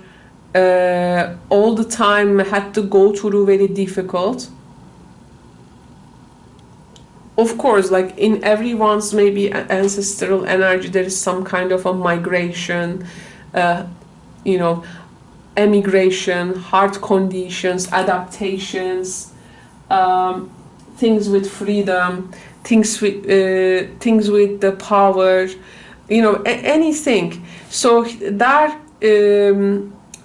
[SPEAKER 1] all the time had to go through very difficult? Of course, like in everyone's maybe ancestral energy, there is some kind of a migration, you know, emigration, heart conditions, adaptations, things with freedom, things with the power, you know, anything. So that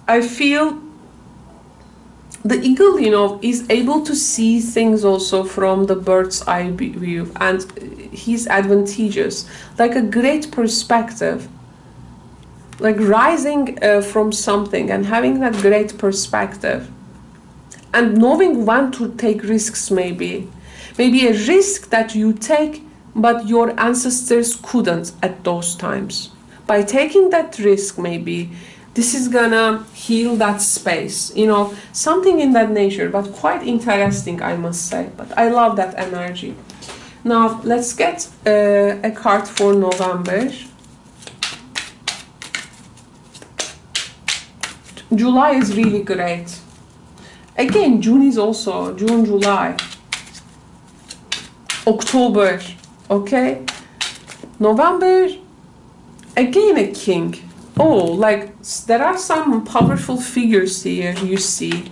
[SPEAKER 1] I feel the eagle, you know, is able to see things also from the bird's eye view, and he's advantageous, like a great perspective, like rising from something and having that great perspective and knowing when to take risks. Maybe a risk that you take but your ancestors couldn't at those times. By taking that risk, maybe this is gonna heal that space, you know, something in that nature. But quite interesting, I must say. But I love that energy. Now let's get a card for November. July is really great. Again, June is also June, July, October, okay? November, again a king. Oh, like there are some powerful figures here, you see.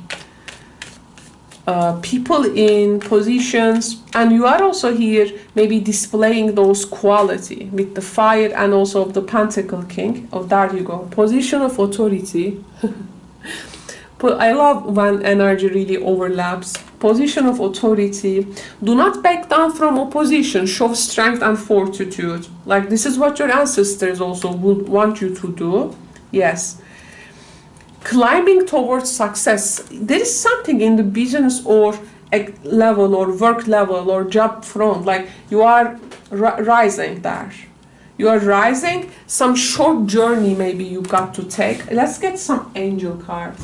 [SPEAKER 1] people in positions, and you are also here maybe displaying those quality with the fire and also of the Pentacle King. Oh, there you go, position of authority. But I love when energy really overlaps. Position of authority. Do not back down from opposition. Show strength and fortitude. Like this is what your ancestors also would want you to do. Yes. Climbing towards success. There is something in the business or level or work level or job front. Like you are rising there. You are rising. Some short journey maybe you got to take. Let's get some angel card.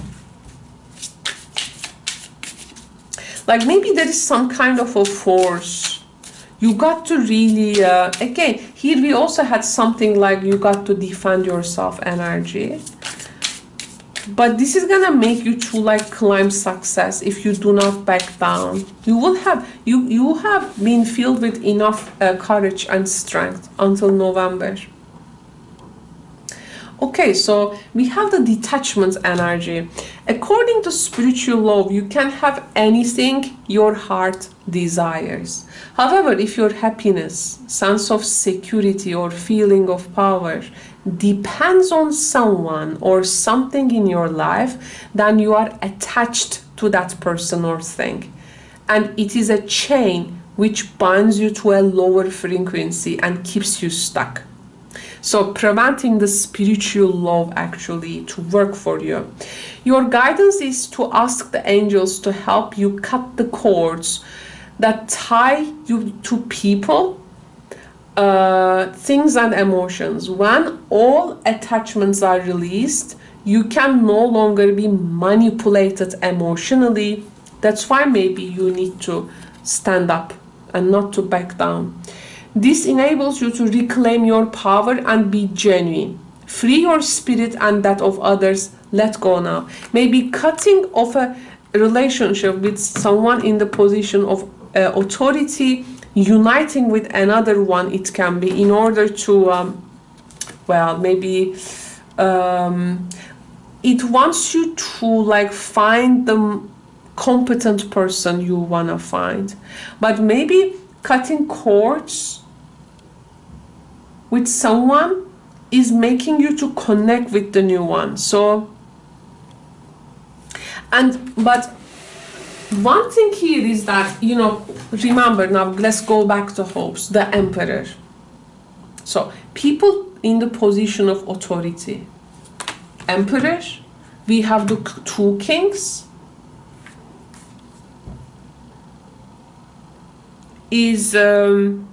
[SPEAKER 1] Like maybe there is some kind of a force. You got to really, again, here we also had something like you got to defend yourself energy. But this is gonna make you to like climb success if you do not back down. You will have, you have been filled with enough courage and strength until November. Okay, so we have the detachment energy. According to spiritual law, you can have anything your heart desires. However, if your happiness, sense of security or feeling of power depends on someone or something in your life, then you are attached to that person or thing. And it is a chain which binds you to a lower frequency and keeps you stuck. So preventing the spiritual love actually to work for you. Your guidance is to ask the angels to help you cut the cords that tie you to people, things and emotions. When all attachments are released, you can no longer be manipulated emotionally. That's why maybe you need to stand up and not to back down. This enables you to reclaim your power and be genuine. Free your spirit and that of others. Let go now. Maybe cutting off a relationship with someone in the position of authority, uniting with another one, it can be, in order to, well, maybe it wants you to like find the competent person you want to find. But maybe cutting cords with someone is making you to connect with the new one. So, but one thing here is that, you know, remember now, let's go back to hopes, the emperor. So people in the position of authority, emperor, we have the two kings, is, and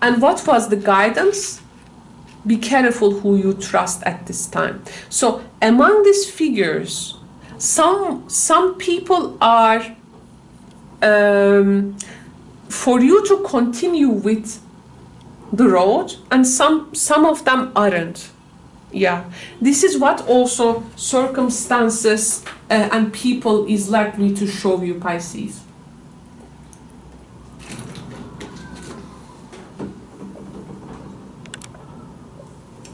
[SPEAKER 1] what was the guidance? Be careful who you trust at this time. So among these figures, some people are for you to continue with the road, and some of them aren't. Yeah, this is what also circumstances and people is likely to show you, Pisces.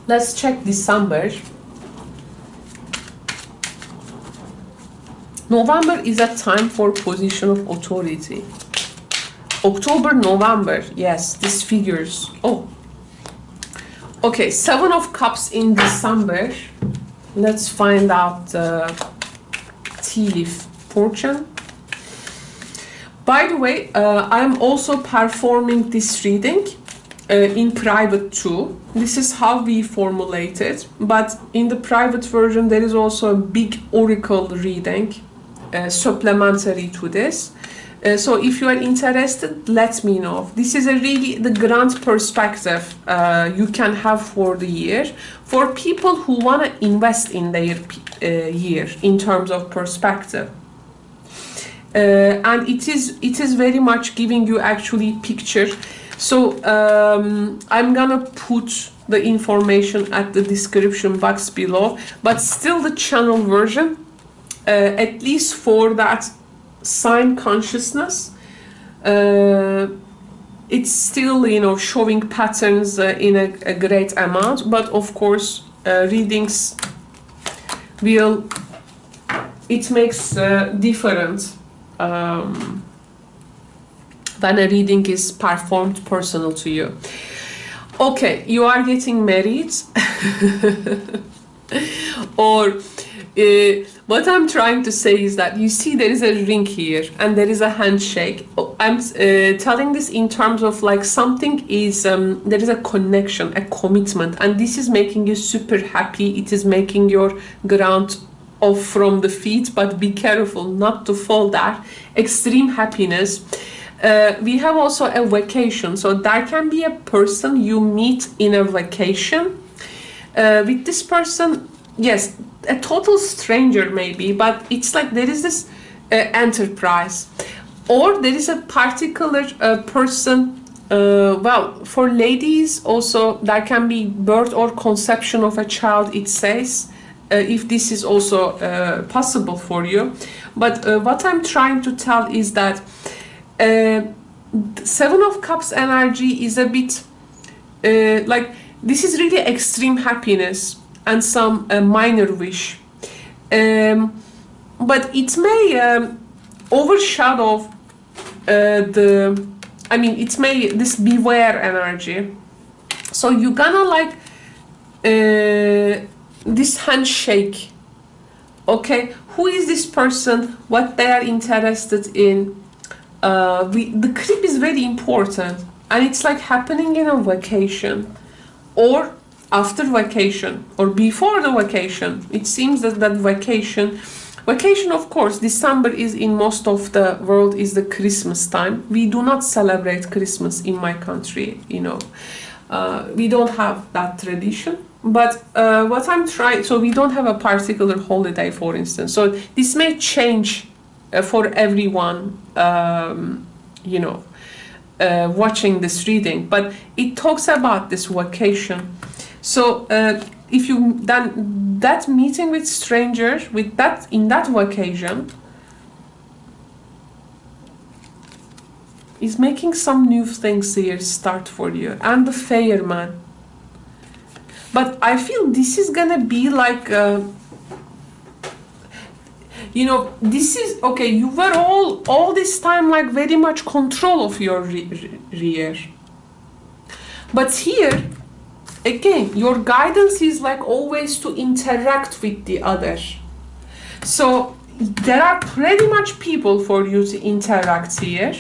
[SPEAKER 1] Let's check December. November is a time for position of authority. October, November, yes, these figures. Oh, okay, 7 of Cups in December. Let's find out tea leaf fortune. By the way, I'm also performing this reading in private too. This is how we formulate it, but in the private version there is also a big oracle reading supplementary to this. So if you are interested, let me know. This is a really the grand perspective you can have for the year for people who want to invest in their year in terms of perspective. And it is very much giving you actually picture. So I'm gonna put the information at the description box below, but still the channel version, at least for that sign consciousness, it's still, you know, showing patterns in a great amount, but of course readings will, it makes different when a reading is performed personal to you. Okay, you are getting married, or what I'm trying to say is that you see there is a ring here and there is a handshake. I'm telling this in terms of like something is, there is a connection, a commitment, and this is making you super happy. It is making your ground off from the feet, but be careful not to fall there. Extreme happiness. We have also a vacation, so there can be a person you meet in a vacation. With this person, yes, a total stranger maybe, but it's like there is this enterprise, or there is a particular person. Well, for ladies also there can be birth or conception of a child, it says, if this is also possible for you. But what I'm trying to tell is that Seven of Cups energy is a bit like this is really extreme happiness and some minor wish, but it may overshadow it may this beware energy. So you're gonna like this handshake. Okay, who is this person, what they are interested in? The creep is very important, and it's like happening in a vacation or after vacation or before the vacation. It seems that vacation, of course, December is in most of the world is the Christmas time. We do not celebrate Christmas in my country, you know. We don't have that tradition. But what I'm trying, so we don't have a particular holiday, for instance. So this may change for everyone, you know, watching this reading. But it talks about this vacation. So if you then that meeting with strangers, with that in that vacation, is making some new things here start for you, and the fireman. But I feel this is gonna be like, you know, this is okay. You were all this time like very much control of your rear, but here again, your guidance is like always to interact with the other. So there are pretty much people for you to interact here.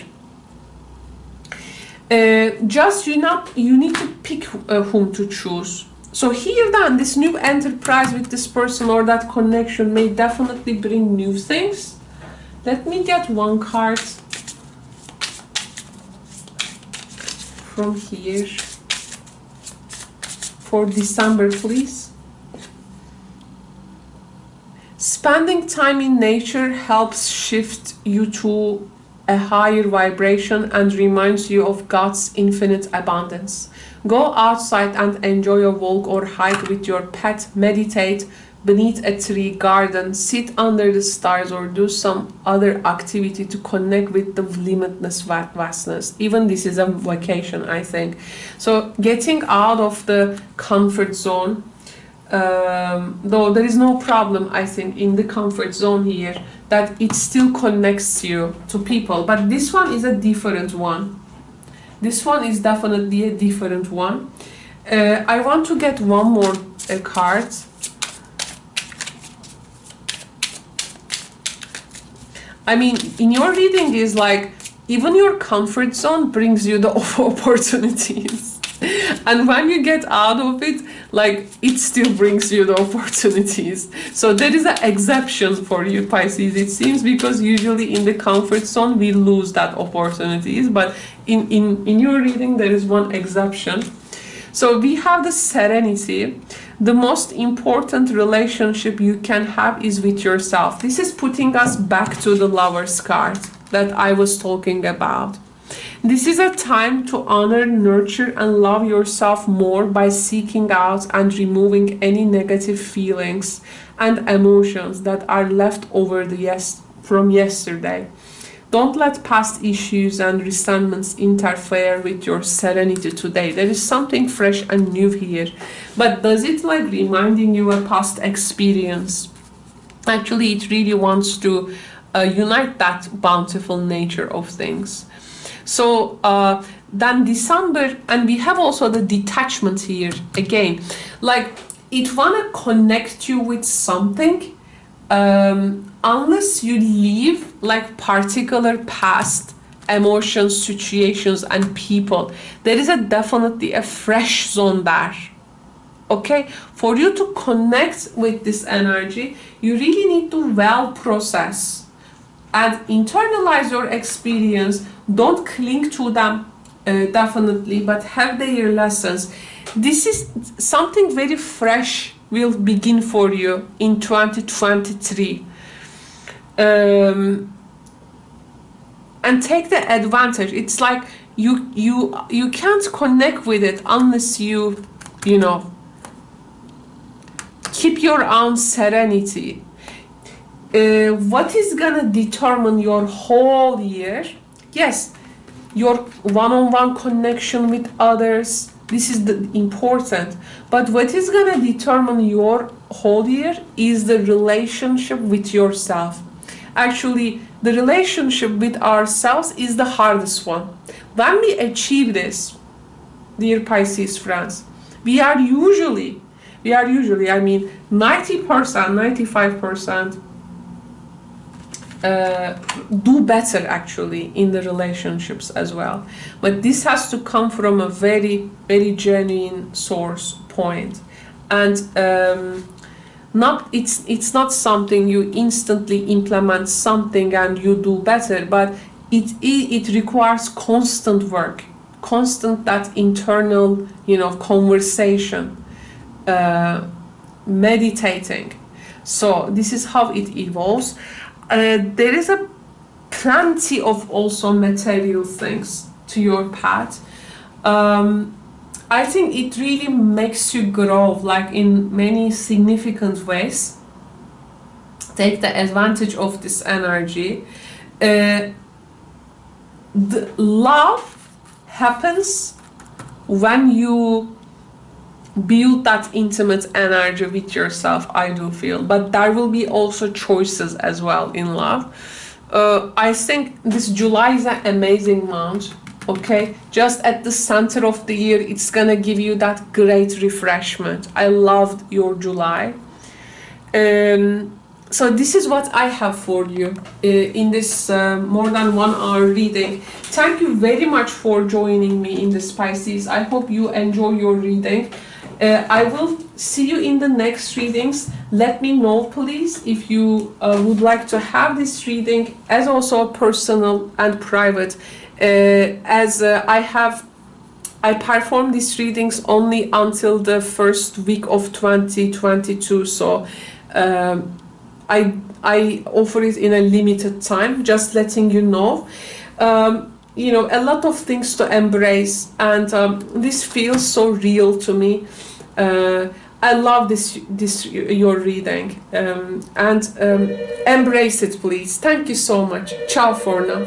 [SPEAKER 1] Just you need to pick whom to choose. So here then, this new enterprise with this person or that connection may definitely bring new things. Let me get one card from here for December, please. Spending time in nature helps shift you to a higher vibration and reminds you of God's infinite abundance. Go outside and enjoy a walk or hike with your pet, meditate beneath a tree garden, sit under the stars, or do some other activity to connect with the limitless vastness. Even this is a vacation, I think. So getting out of the comfort zone, though there is no problem, I think, in the comfort zone here, that it still connects you to people. But this one is a different one. This one is definitely a different one. I want to get one more card. I mean, in your reading is like, even your comfort zone brings you the opportunities. And when you get out of it, like, it still brings you the opportunities. So there is an exception for you, Pisces, it seems, because usually in the comfort zone we lose that opportunities. But in your reading there is one exception. So we have the serenity. The most important relationship you can have is with yourself. This is putting us back to the Lover's card that I was talking about. This is a time to honor, nurture, and love yourself more by seeking out and removing any negative feelings and emotions that are left over from yesterday. Don't let past issues and resentments interfere with your serenity today. There is something fresh and new here. But does it like reminding you a past experience? Actually, it really wants to unite that bountiful nature of things. So then December, and we have also the detachment here again, like it wanna connect you with something, unless you leave like particular past emotions, situations, and people. There is definitely a fresh zone there. Okay, for you to connect with this energy, you really need to well process and internalize your experience. Don't cling to them, definitely, but have their lessons. This is something very fresh will begin for you in 2023. And take the advantage. It's like you can't connect with it unless you know, keep your own serenity. What is gonna determine your whole year? Yes, your one-on-one connection with others. This is the important. But what is gonna determine your whole year is the relationship with yourself. Actually, the relationship with ourselves is the hardest one. When we achieve this, dear Pisces friends, we are usually, I mean, 90%, 95% do better actually in the relationships as well. But this has to come from a very, very genuine source point. And it's not something you instantly implement something and you do better, but it requires constant work, constant that internal, you know, conversation, meditating. So this is how it evolves. There is a plenty of also material things to your path. I think it really makes you grow, like in many significant ways. Take the advantage of this energy. The love happens when you build that intimate energy with yourself, I do feel. But there will be also choices as well in love. I think this July is an amazing month. Okay, just at the center of the year, it's gonna give you that great refreshment. I loved your July. So this is what I have for you in this more than 1 hour reading. Thank you very much for joining me in this Pisces. I hope you enjoy your reading. I will see you in the next readings. Let me know, please, if you would like to have this reading as also personal and private. I perform these readings only until the first week of 2022, so I offer it in a limited time, just letting you know. You know, a lot of things to embrace, and this feels so real to me. I love this your reading, and embrace it, please. Thank you so much. Ciao for now.